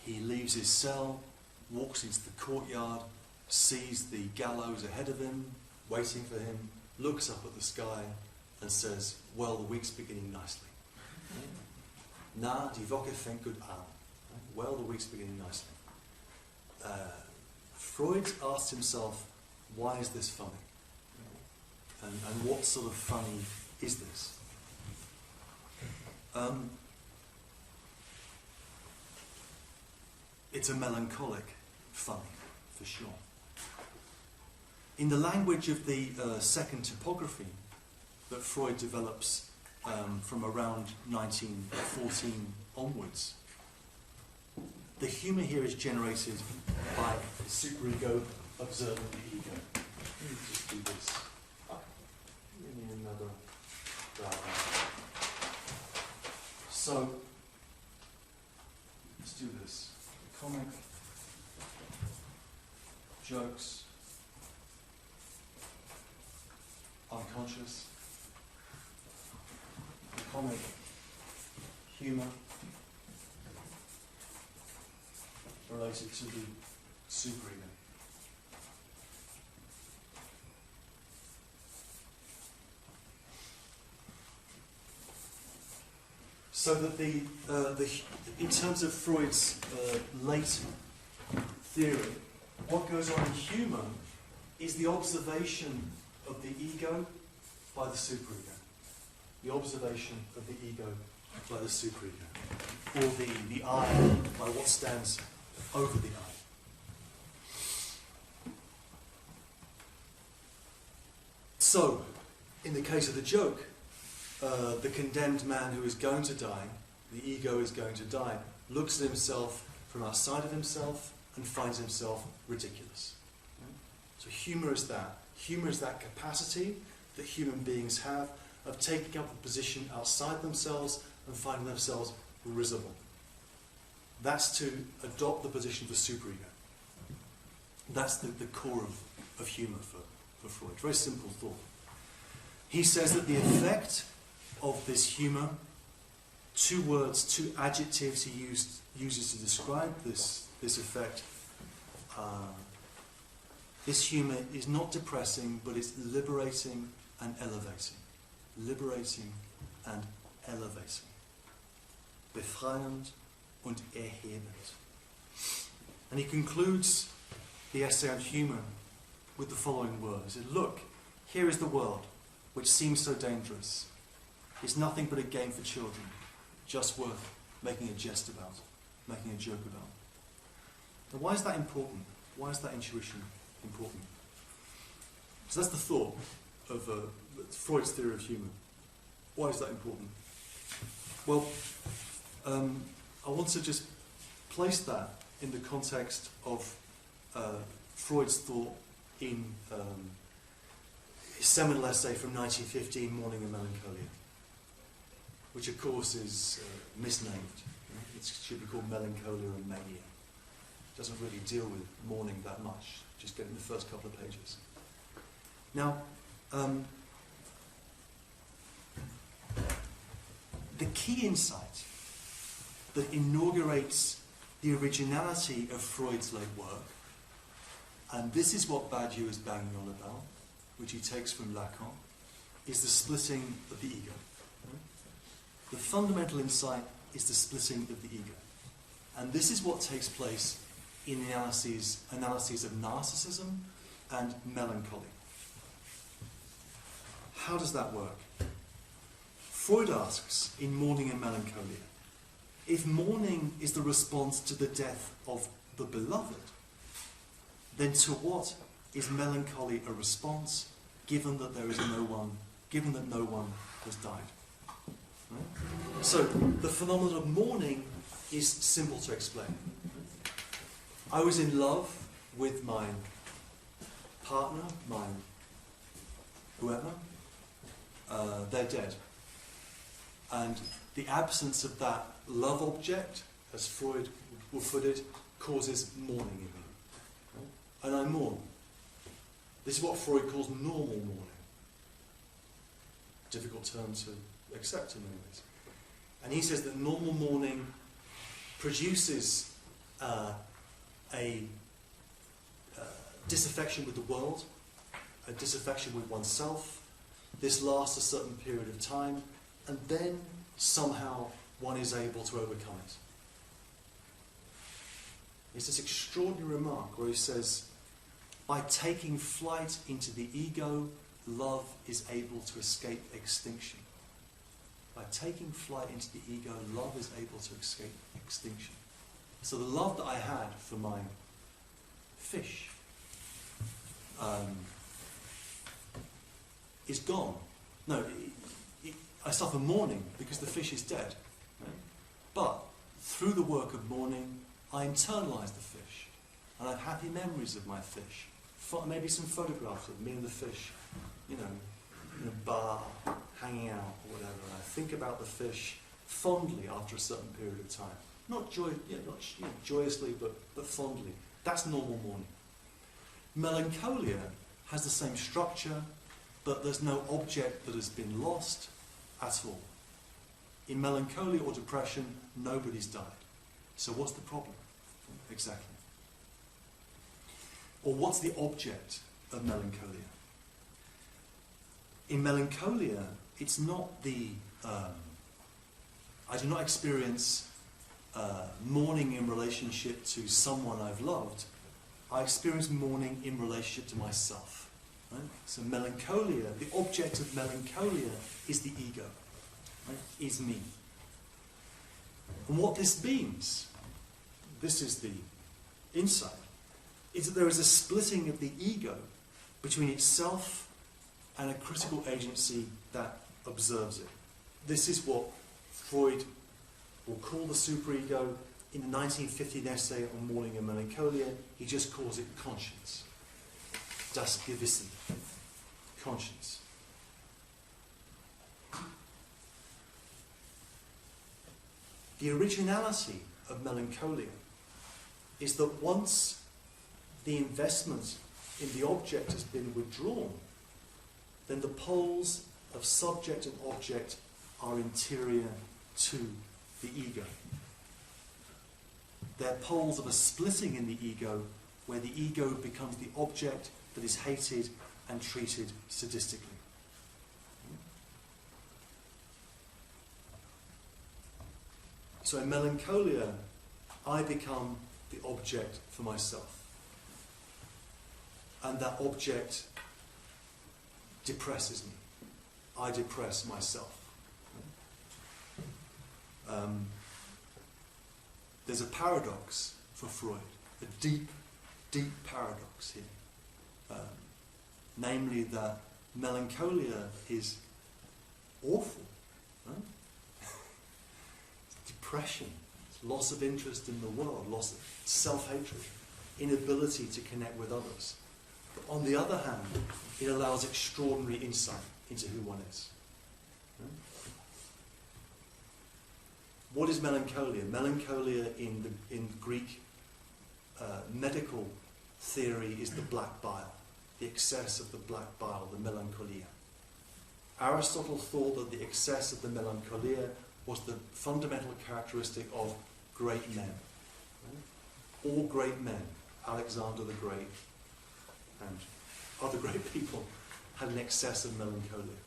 He leaves his cell, walks into the courtyard, sees the gallows ahead of him, waiting for him, looks up at the sky and says, "Well, the week's beginning nicely." Na, die Woche fängt gut an. Well, the week's beginning nicely. Freud asked himself, why is this funny? And what sort of funny is this? It's a melancholic funny, for sure. In the language of the second typography that Freud develops from around 1914 onwards, the humour here is generated by the superego observing the ego. Let me just do this. Give me another diagram. So, let's do this. Comic, jokes, unconscious, comic, humour, related to the superego. So that in terms of Freud's late theory, what goes on in humour is the observation of the ego by the superego. The observation of the ego by the superego. Or the I by what stands over the I. So, in the case of the joke, the condemned man who is going to die, the ego is going to die, looks at himself from outside of himself and finds himself ridiculous. So humour is that. Humour is that capacity that human beings have of taking up a position outside themselves and finding themselves risible. That's to adopt the position of the superego. That's the core of humour for Freud. Very simple thought. He says that the effect of this humour, two words, two adjectives he uses to describe this effect. This humour is not depressing, but it's liberating and elevating. Liberating and elevating. Befreiend und erhebend. And he concludes the essay on humour with the following words. He said, "Look, here is the world, which seems so dangerous. It's nothing but a game for children, just worth making a jest about, making a joke about." Now, why is that important? Why is that intuition important? So that's the thought of Freud's theory of humour. Why is that important? Well, I want to just place that in the context of Freud's thought in his seminal essay from 1915, Morning of Melancholia. which of course is misnamed. It should be called Melancholia and Mania. It doesn't really deal with mourning that much, just get in the first couple of pages. Now, the key insight that inaugurates the originality of Freud's late work, and this is what Badiou is banging on about, which he takes from Lacan, is the splitting of the ego. The fundamental insight is the splitting of the ego. And this is what takes place in the analyses of narcissism and melancholy. How does that work? Freud asks in Mourning and Melancholia, if mourning is the response to the death of the beloved, then to what is melancholy a response, given that there is no one has died? Right? So the phenomenon of mourning is simple to explain. I was in love with my partner, my whoever. They're dead. And the absence of that love object, as Freud would put it, causes mourning in me. Right? And I mourn. This is what Freud calls normal mourning. Difficult term to accept in many ways. And he says that normal mourning produces a disaffection with the world, a disaffection with oneself. This lasts a certain period of time, and then somehow one is able to overcome it. It's this extraordinary remark where he says, by taking flight into the ego, love is able to escape extinction. By taking flight into the ego, love is able to escape extinction. So the love that I had for my fish is gone. No, I suffer mourning because the fish is dead. Right? But through the work of mourning, I internalise the fish. And I have happy memories of my fish. Maybe some photographs of me and the fish, in a bar, hanging out or whatever. And I think about the fish fondly after a certain period of time. Not joyously, but fondly. That's normal mourning. Melancholia has the same structure, but there's no object that has been lost at all. In melancholia or depression, nobody's died. So what's the problem? Exactly. Or what's the object of melancholia? In melancholia, it's not the... I do not experience mourning in relationship to someone I've loved. I experience mourning in relationship to myself. Right? So melancholia, the object of melancholia is the ego, right? Is me. And what this means, this is the insight, is that there is a splitting of the ego between itself and a critical agency that observes it. This is what Freud will call the superego. In the 1915 essay on Mourning and Melancholia, he just calls it conscience. Das Gewissen. Conscience. The originality of melancholia is that once the investment in the object has been withdrawn, then the poles of subject and object are interior to the ego. They're poles of a splitting in the ego, where the ego becomes the object that is hated and treated sadistically. So in melancholia, I become the object for myself. And that object depresses me. I depress myself. There's a paradox for Freud, a deep, deep paradox here. Namely that melancholia is awful. Right? Depression, loss of interest in the world, loss of self-hatred, inability to connect with others. But on the other hand, it allows extraordinary insight into who one is. Right? what is melancholia? Melancholia in Greek medical theory is the black bile, the excess of the black bile, the melancholia. Aristotle thought that the excess of the melancholia was the fundamental characteristic of great men. Right? All great men, Alexander the Great and other great people, had an excess of melancholia.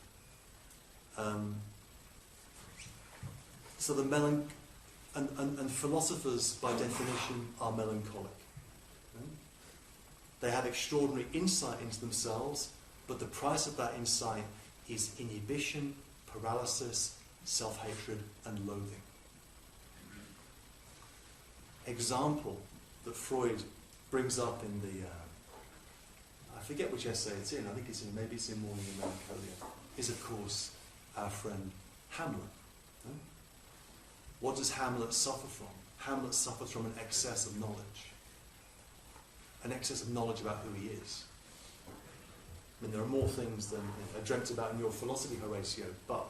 So the and philosophers, by definition, are melancholic. Right? They have extraordinary insight into themselves, but the price of that insight is inhibition, paralysis, self-hatred, and loathing. Example that Freud brings up in the, I forget which essay it's in, I think it's in, maybe it's in Morning and Melancholia, is of course our friend Hamlet. Right? What does Hamlet suffer from? Hamlet suffers from an excess of knowledge. An excess of knowledge about who he is. I mean, there are more things than I dreamt about in your philosophy, Horatio, but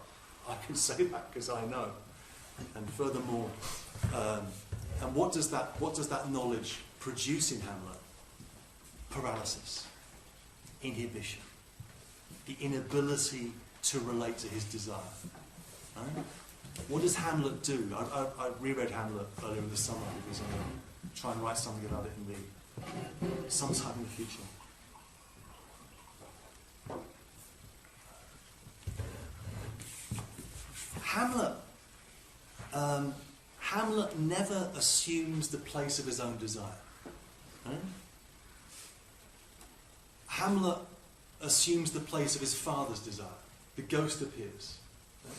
I can say that because I know. And furthermore, and what does that knowledge produce in Hamlet? Paralysis, inhibition, the inability to relate to his desire. Right? What does Hamlet do? I reread Hamlet earlier in the summer because I'm going to try and write something about it sometime in the future. Hamlet never assumes the place of his own desire. Right? Hamlet assumes the place of his father's desire. The ghost appears. Right?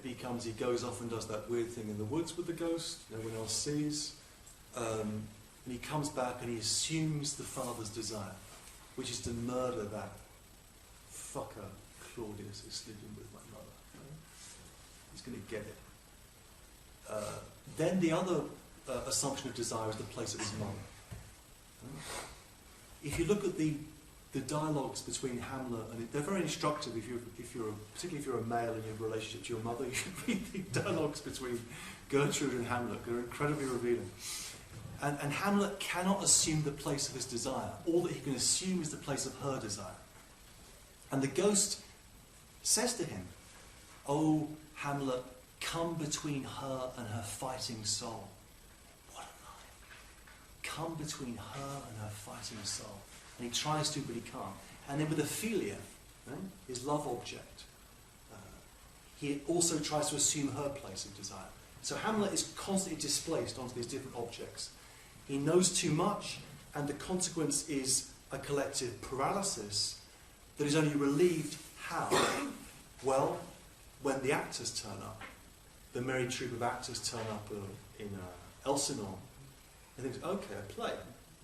He goes off and does that weird thing in the woods with the ghost, no one else sees. And he comes back and he assumes the father's desire, which is to murder that fucker Claudius who's sleeping with my mother. Right? He's going to get it. Then the other assumption of desire is the place of his mother. Right? If you look at the dialogues between Hamlet, and they're very instructive particularly if you're a male and you have a relationship to your mother, you should read the dialogues between Gertrude and Hamlet. They're incredibly revealing. And Hamlet cannot assume the place of his desire. All that he can assume is the place of her desire. And the ghost says to him, "Oh, Hamlet, come between her and her fighting soul." What a line. Come between her and her fighting soul. And he tries to, but he can't. And then with Ophelia, right, his love object, he also tries to assume her place of desire. So Hamlet is constantly displaced onto these different objects. He knows too much, and the consequence is a collective paralysis that is only relieved how? Well, when the actors turn up. The merry troupe of actors turn up in Elsinore, and think, okay, a play.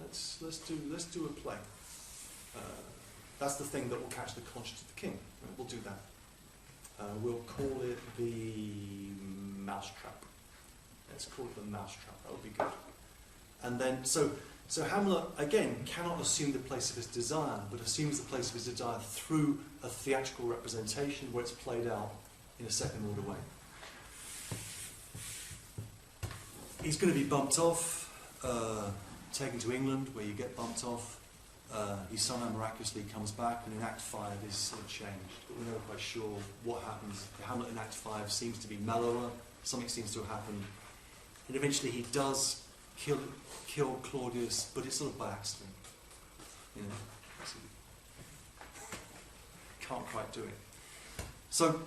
Let's do a play. That's the thing that will catch the conscience of the king. Right? We'll do that. We'll call it the Mousetrap. Let's call it the Mousetrap. That would be good. And then, so Hamlet again cannot assume the place of his desire, but assumes the place of his desire through a theatrical representation where it's played out in a second-order way. He's going to be bumped off, taken to England, where you get bumped off. He somehow miraculously comes back, and in Act 5 is sort of changed. But we're not quite sure what happens. Hamlet in Act 5 seems to be mellower. Something seems to have happened. And eventually he does kill Claudius, but it's sort of by accident. You know, can't quite do it. So,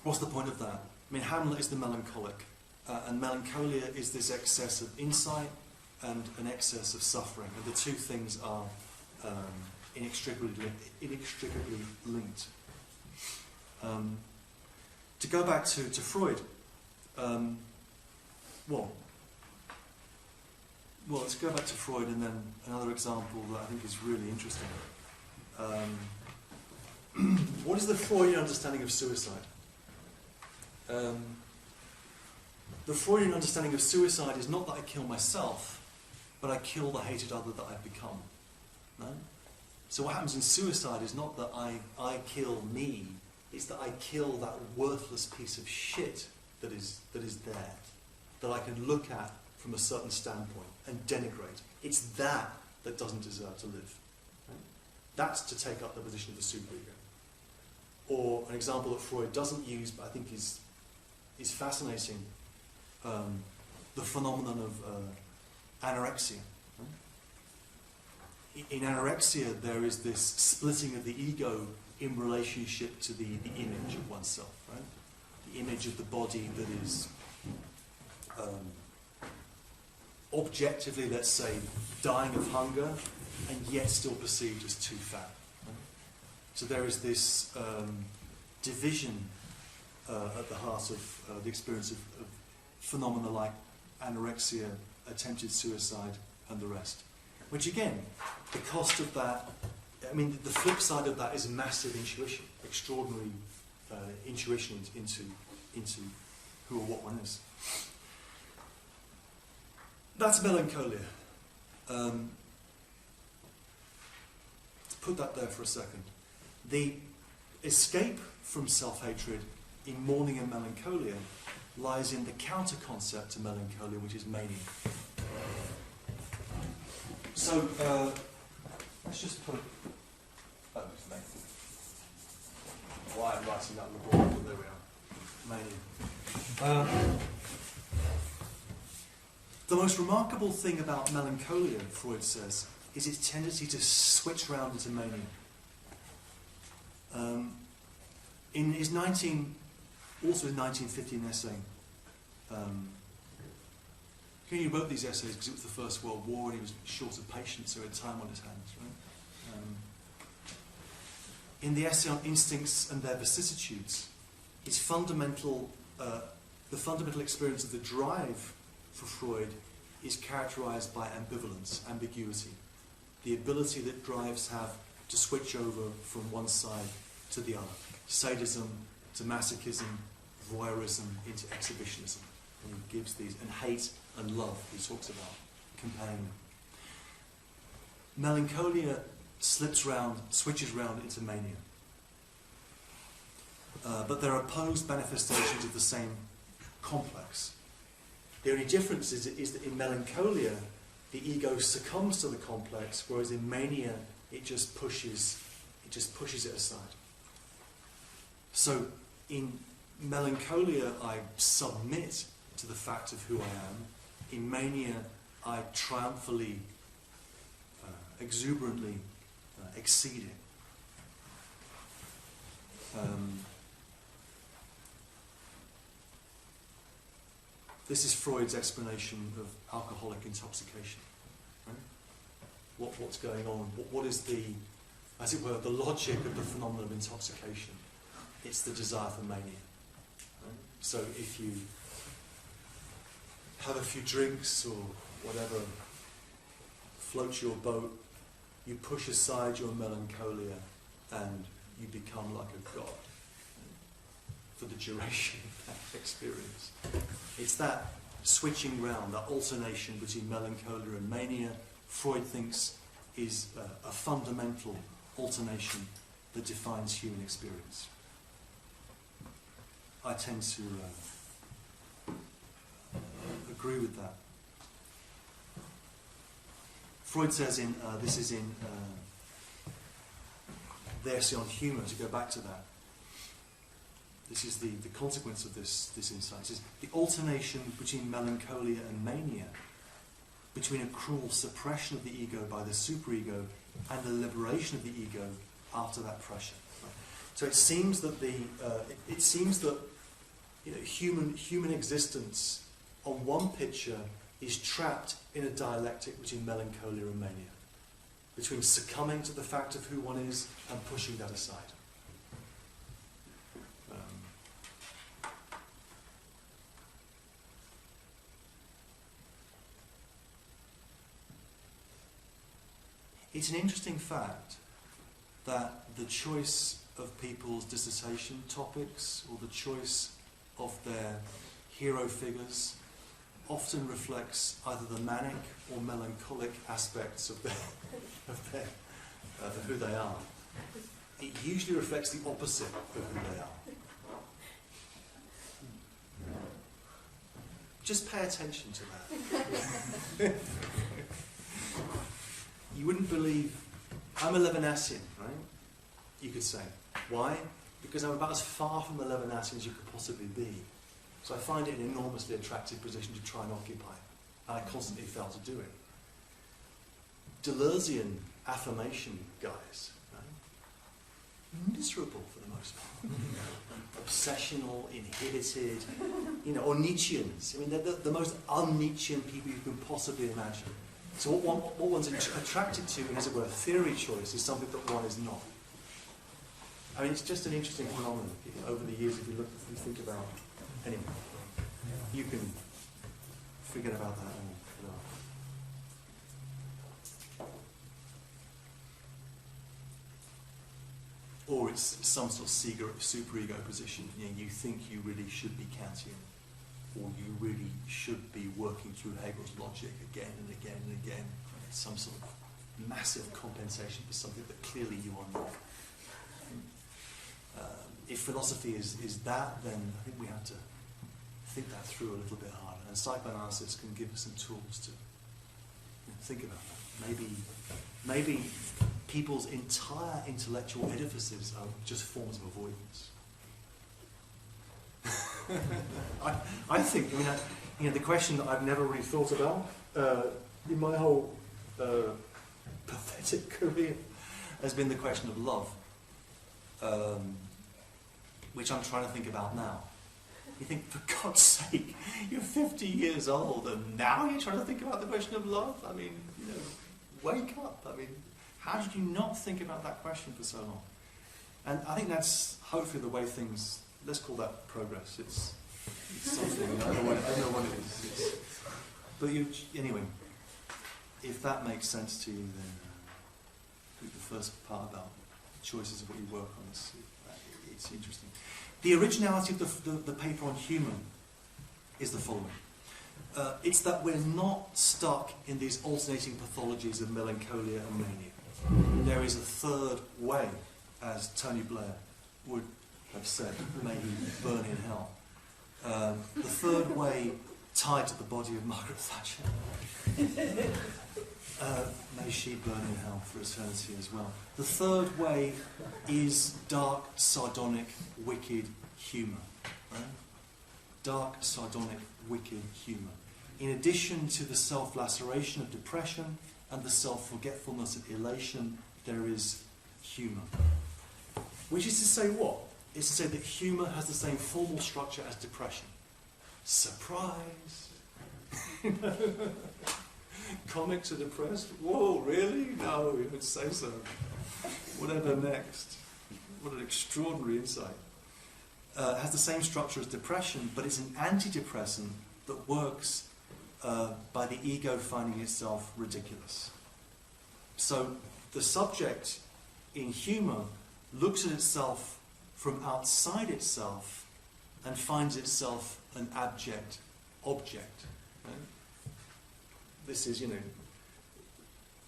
what's the point of that? I mean, Hamlet is the melancholic, and melancholia is this excess of insight and an excess of suffering, and the two things are inextricably linked. To go back to Freud, well, let's go back to Freud, and then another example that I think is really interesting. What is the Freudian understanding of suicide? The Freudian understanding of suicide is not that I kill myself, but I kill the hated other that I've become. No? So what happens in suicide is not that I kill me, it's that I kill that worthless piece of shit that is there, that I can look at from a certain standpoint and denigrate. It's that doesn't deserve to live. Right? That's to take up the position of the superego. Or an example that Freud doesn't use, but I think is fascinating, the phenomenon of anorexia. Right? In anorexia, there is this splitting of the ego in relationship to the image of oneself. Right? The image of the body that is objectively, let's say, dying of hunger, and yet still perceived as too fat. Right? So there is this division at the heart of the experience of phenomena like anorexia, attempted suicide, and the rest. Which again, the cost of that, I mean, the flip side of that is massive intuition, extraordinary intuition into who or what one is. That's melancholia. Let's put that there for a second. The escape from self-hatred in mourning and melancholia lies in the counter-concept to melancholia, which is mania. So, let's just put... Oh, it's mania. Why I'm writing that on the board, but there we are. Mania. The most remarkable thing about melancholia, Freud says, is its tendency to switch round into mania. In his 1915 essay, he wrote these essays because it was the First World War and he was short of patience, so he had time on his hands. Right? In the essay on instincts and their vicissitudes, the fundamental experience of the drive for Freud is characterized by ambivalence, ambiguity, the ability that drives have to switch over from one side to the other, sadism to masochism, voyeurism into exhibitionism. And he gives these, and hate and love, he talks about, comparing them. Melancholia switches round into mania. But they're opposed manifestations of the same complex. The only difference is that in melancholia, the ego succumbs to the complex, whereas in mania, it just pushes it aside. So in melancholia, I submit to the fact of who I am. In mania, I triumphantly, exuberantly exceed it. This is Freud's explanation of alcoholic intoxication. Right? What's going on? What is the, as it were, the logic of the phenomenon of intoxication? It's the desire for mania. Right? So if you have a few drinks or whatever floats your boat, you push aside your melancholia and you become like a god for the duration of that experience. It's that switching round, that alternation between melancholia and mania, Freud thinks is a fundamental alternation that defines human experience. I tend to agree with that. Freud says this is in the essay on humour, to go back to that. This is the consequence of this insight. It is the alternation between melancholia and mania, between a cruel suppression of the ego by the superego and the liberation of the ego after that pressure. Right? So it seems that human existence on one picture is trapped in a dialectic between melancholia and mania, between succumbing to the fact of who one is and pushing that aside. It's an interesting fact that the choice of people's dissertation topics or the choice of their hero figures often reflects either the manic or melancholic aspects of who they are. It usually reflects the opposite of who they are. Just pay attention to that. You wouldn't believe, I'm a Levinasian, right? You could say. Why? Because I'm about as far from a Levinasian as you could possibly be. So I find it an enormously attractive position to try and occupy. And I constantly fail to do it. Deleuzian affirmation guys, right? Miserable for the most part. Obsessional, inhibited, or Nietzscheans. I mean, they're the most un-Nietzschean people you can possibly imagine. So what one's attracted to, as it were, theory choice, is something that one is not. I mean, it's just an interesting phenomenon over the years. If you think about, anyway, you can forget about that. Or it's some sort of superego position. You think you really should be Kantian, or you really should be working through Hegel's logic again and again and again. It's some sort of massive compensation for something that clearly you are not. If philosophy is that, then I think we have to think that through a little bit harder. And psychoanalysis can give us some tools to think about that. Maybe people's entire intellectual edifices are just forms of avoidance. I think, the question that I've never really thought about in my whole pathetic career has been the question of love, which I'm trying to think about now. You think, for God's sake, you're 50 years old and now you're trying to think about the question of love? I mean, wake up. I mean, how did you not think about that question for so long? And I think that's hopefully the way things, let's call that progress. It's something, I don't know what it is. But anyway, if that makes sense to you, then the first part about choices of what you work on, it's interesting. The originality of the paper on humour is the following. It's that we're not stuck in these alternating pathologies of melancholia and mania. There is a third way, as Tony Blair would have said, may he burn in hell. The third way tied to the body of Margaret Thatcher. May she burn in hell for eternity as well. The third way is dark, sardonic, wicked humour. Right? Dark, sardonic, wicked humour. In addition to the self-laceration of depression and the self-forgetfulness of elation, there is humour. Which is to say what? It's to say that humour has the same formal structure as depression. Surprise! Comics are depressed? Whoa, really? No, you would say so. Whatever next. What an extraordinary insight. It has the same structure as depression, but it's an antidepressant that works by the ego finding itself ridiculous. So the subject in humour looks at itself from outside itself and finds itself an abject object. Right? This is,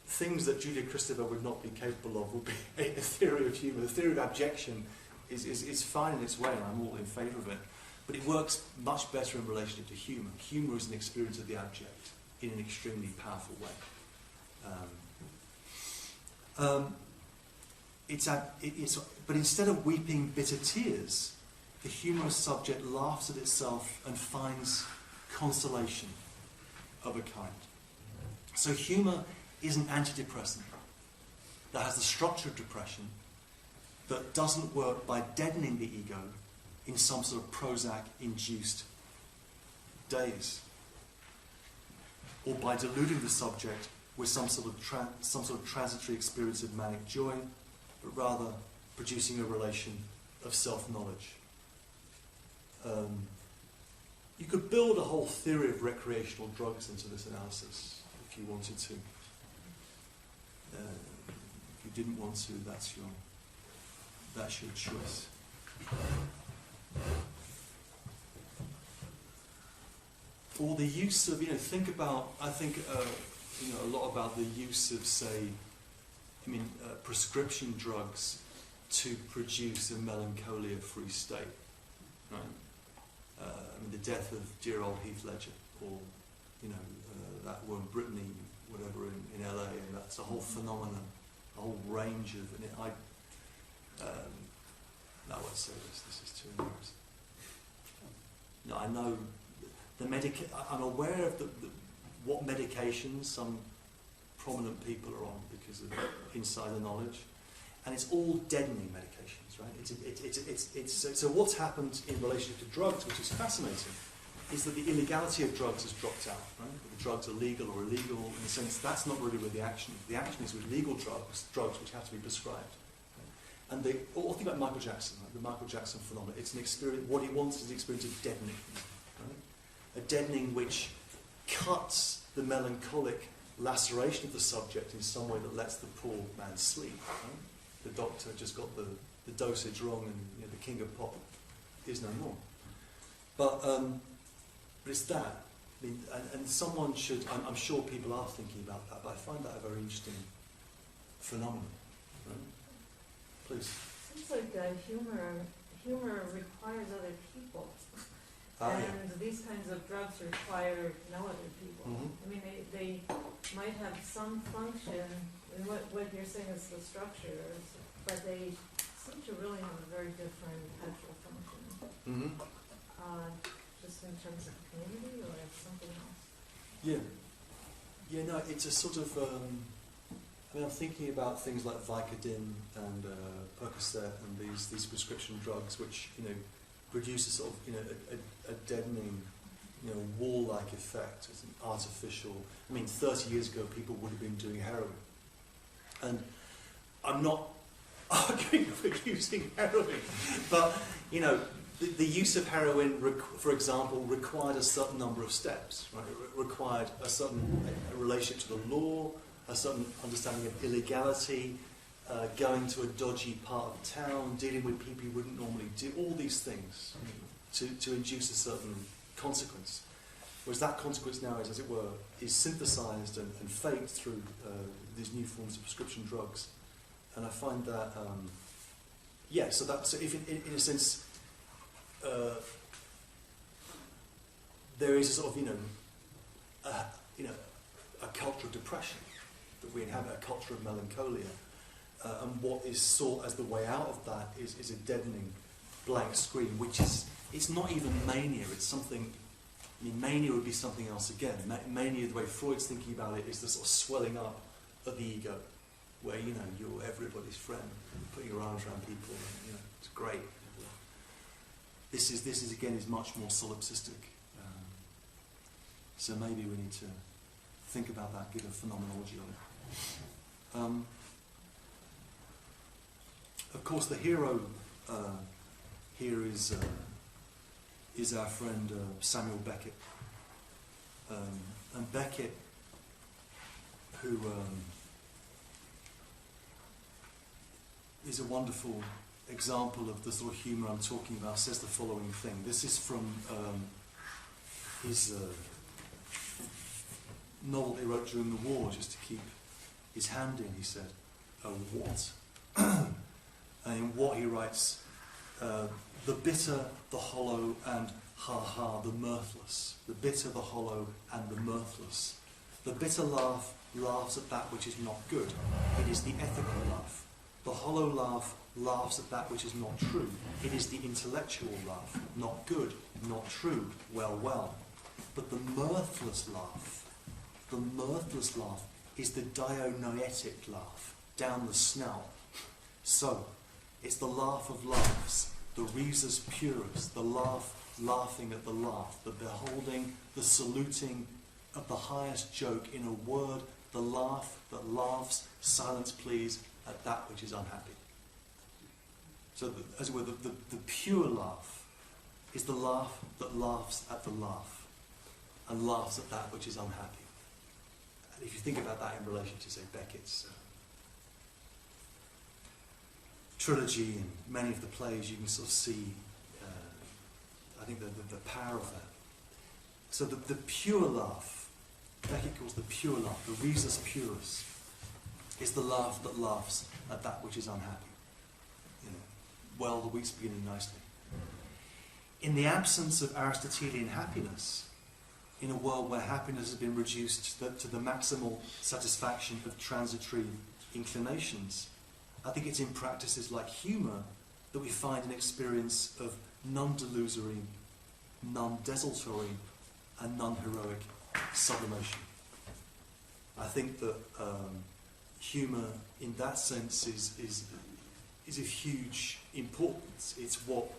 things that Julia Kristeva would not be capable of would be a theory of humour. The theory of abjection is fine in its way, and I'm all in favour of it. But it works much better in relation to humour. Humour is an experience of the abject in an extremely powerful way. But instead of weeping bitter tears, the humorous subject laughs at itself and finds consolation of a kind. So humour is an antidepressant that has the structure of depression, that doesn't work by deadening the ego in some sort of Prozac-induced daze, or by deluding the subject with some sort of transitory experience of manic joy, but rather producing a relation of self-knowledge. You could build a whole theory of recreational drugs into this analysis if you wanted to. If you didn't want to, that's your choice. Or the use of, think about, I think, a lot about the use of, say, prescription drugs to produce a melancholia-free state. Right? The death of dear old Heath Ledger, or that one Brittany, whatever in LA, and that's a whole phenomenon, a whole range of. And no, I won't say this. This is too embarrassing. No, I know I'm aware of what medications some prominent people are on because of insider knowledge, and it's all deadening medications, right? So what's happened in relation to drugs, which is fascinating, is that the illegality of drugs has dropped out, right? The drugs are legal or illegal, in a sense, that's not really where the action is. The action is with legal drugs which have to be prescribed. And or think about Michael Jackson, right? The Michael Jackson phenomenon. It's an experience, what he wants is the experience of deadening, right? A deadening which cuts the melancholic laceration of the subject in some way that lets the poor man sleep. Right? The doctor just got the dosage wrong, and the king of pop is no more. But it's that. I mean, and someone should. I'm sure people are thinking about that, but I find that a very interesting phenomenon. Right? Please. Seems like humor requires other people. And these kinds of drugs require no other people. Mm-hmm. I mean, they might have some function, and what you're saying is the structure, but they seem to really have a very different actual function. Mm-hmm. Just in terms of community or something else? Yeah, no, it's a sort of, I'm thinking about things like Vicodin and Percocet and these prescription drugs which, produce a sort of, a deadening, wall-like effect. It's an artificial. 30 years ago, people would have been doing heroin, and I'm not arguing for using heroin, but the use of heroin, for example, required a certain number of steps. Right? It required a certain relationship to the law, a certain understanding of illegality. Going to a dodgy part of town, dealing with people you wouldn't normally do, all these things to induce a certain consequence. Whereas that consequence now is, as it were, is synthesized and faked through these new forms of prescription drugs. And I find that, so if in a sense, there is a sort of, a culture of depression that we inhabit, a culture of melancholia. And what is sought as the way out of that is a deadening blank screen, which it's not even mania, it's something, mania would be something else again. Mania, the way Freud's thinking about it, is the sort of swelling up of the ego, where, you're everybody's friend, putting your arms around people, and, it's great. This is again, is much more solipsistic. So maybe we need to think about that, give a phenomenology on it. Of course, the hero here is our friend Samuel Beckett, and Beckett, who is a wonderful example of the sort of humour I'm talking about, says the following thing. This is from his novel he wrote during the war, just to keep his hand in. He said, "Oh, what?" And in what he writes, the bitter, the hollow, and ha-ha, the mirthless. The bitter, the hollow, and the mirthless. The bitter laugh laughs at that which is not good. It is the ethical laugh. The hollow laugh laughs at that which is not true. It is the intellectual laugh. Not good, not true, well, well. But the mirthless laugh is the dianoetic laugh, down the snout. So, it's the laugh of laughs, the risus purus, the laugh laughing at the laugh, the beholding, the saluting of the highest joke, in a word, the laugh that laughs, silence please, at that which is unhappy. So, as it were, the pure laugh is the laugh that laughs at the laugh and laughs at that which is unhappy. And if you think about that in relation to, say, Beckett's trilogy and many of the plays, you can sort of see, I think, the power of that. So the pure laugh, Beckett calls the pure laugh, the risus purus, is the laugh that laughs at that which is unhappy. Well, the week's beginning nicely. In the absence of Aristotelian happiness, in a world where happiness has been reduced to the maximal satisfaction of transitory inclinations. I think it's in practices like humour that we find an experience of non-delusory, non-desultory, and non-heroic sublimation. I think that humour, in that sense, is of huge importance. It's what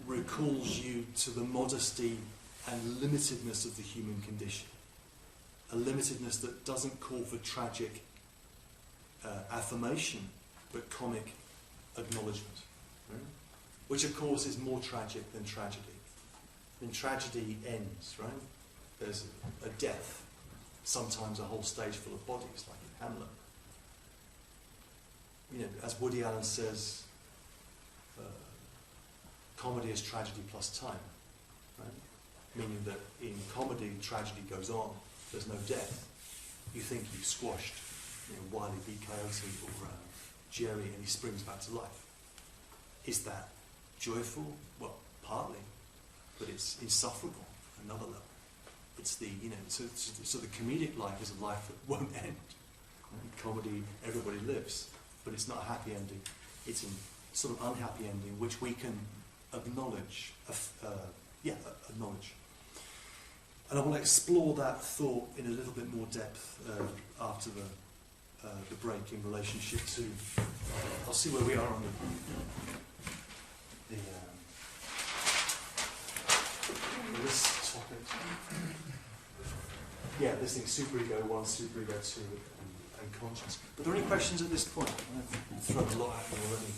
recalls you to the modesty and limitedness of the human condition. A limitedness that doesn't call for tragic affirmation, but comic acknowledgement. Right? Which, of course, is more tragic than tragedy. When tragedy ends, right? There's a death, sometimes a whole stage full of bodies, like in Hamlet. You know, as Woody Allen says, comedy is tragedy plus time, right? Meaning that in comedy, tragedy goes on. There's no death. You think you've squashed, Wile E. Coyote or Jerry, and he springs back to life. Is that joyful? Well, partly, but it's insufferable. Another level. It's the so the comedic life is a life that won't end. In comedy, everybody lives, but it's not a happy ending. It's a sort of unhappy ending, which we can acknowledge. Acknowledge. And I want to explore that thought in a little bit more depth after the break in relationship to. I'll see where we are on this topic. Yeah, this thing, superego 1, superego 2, and conscience. Are there any questions at this point? I've thrown a lot at you already.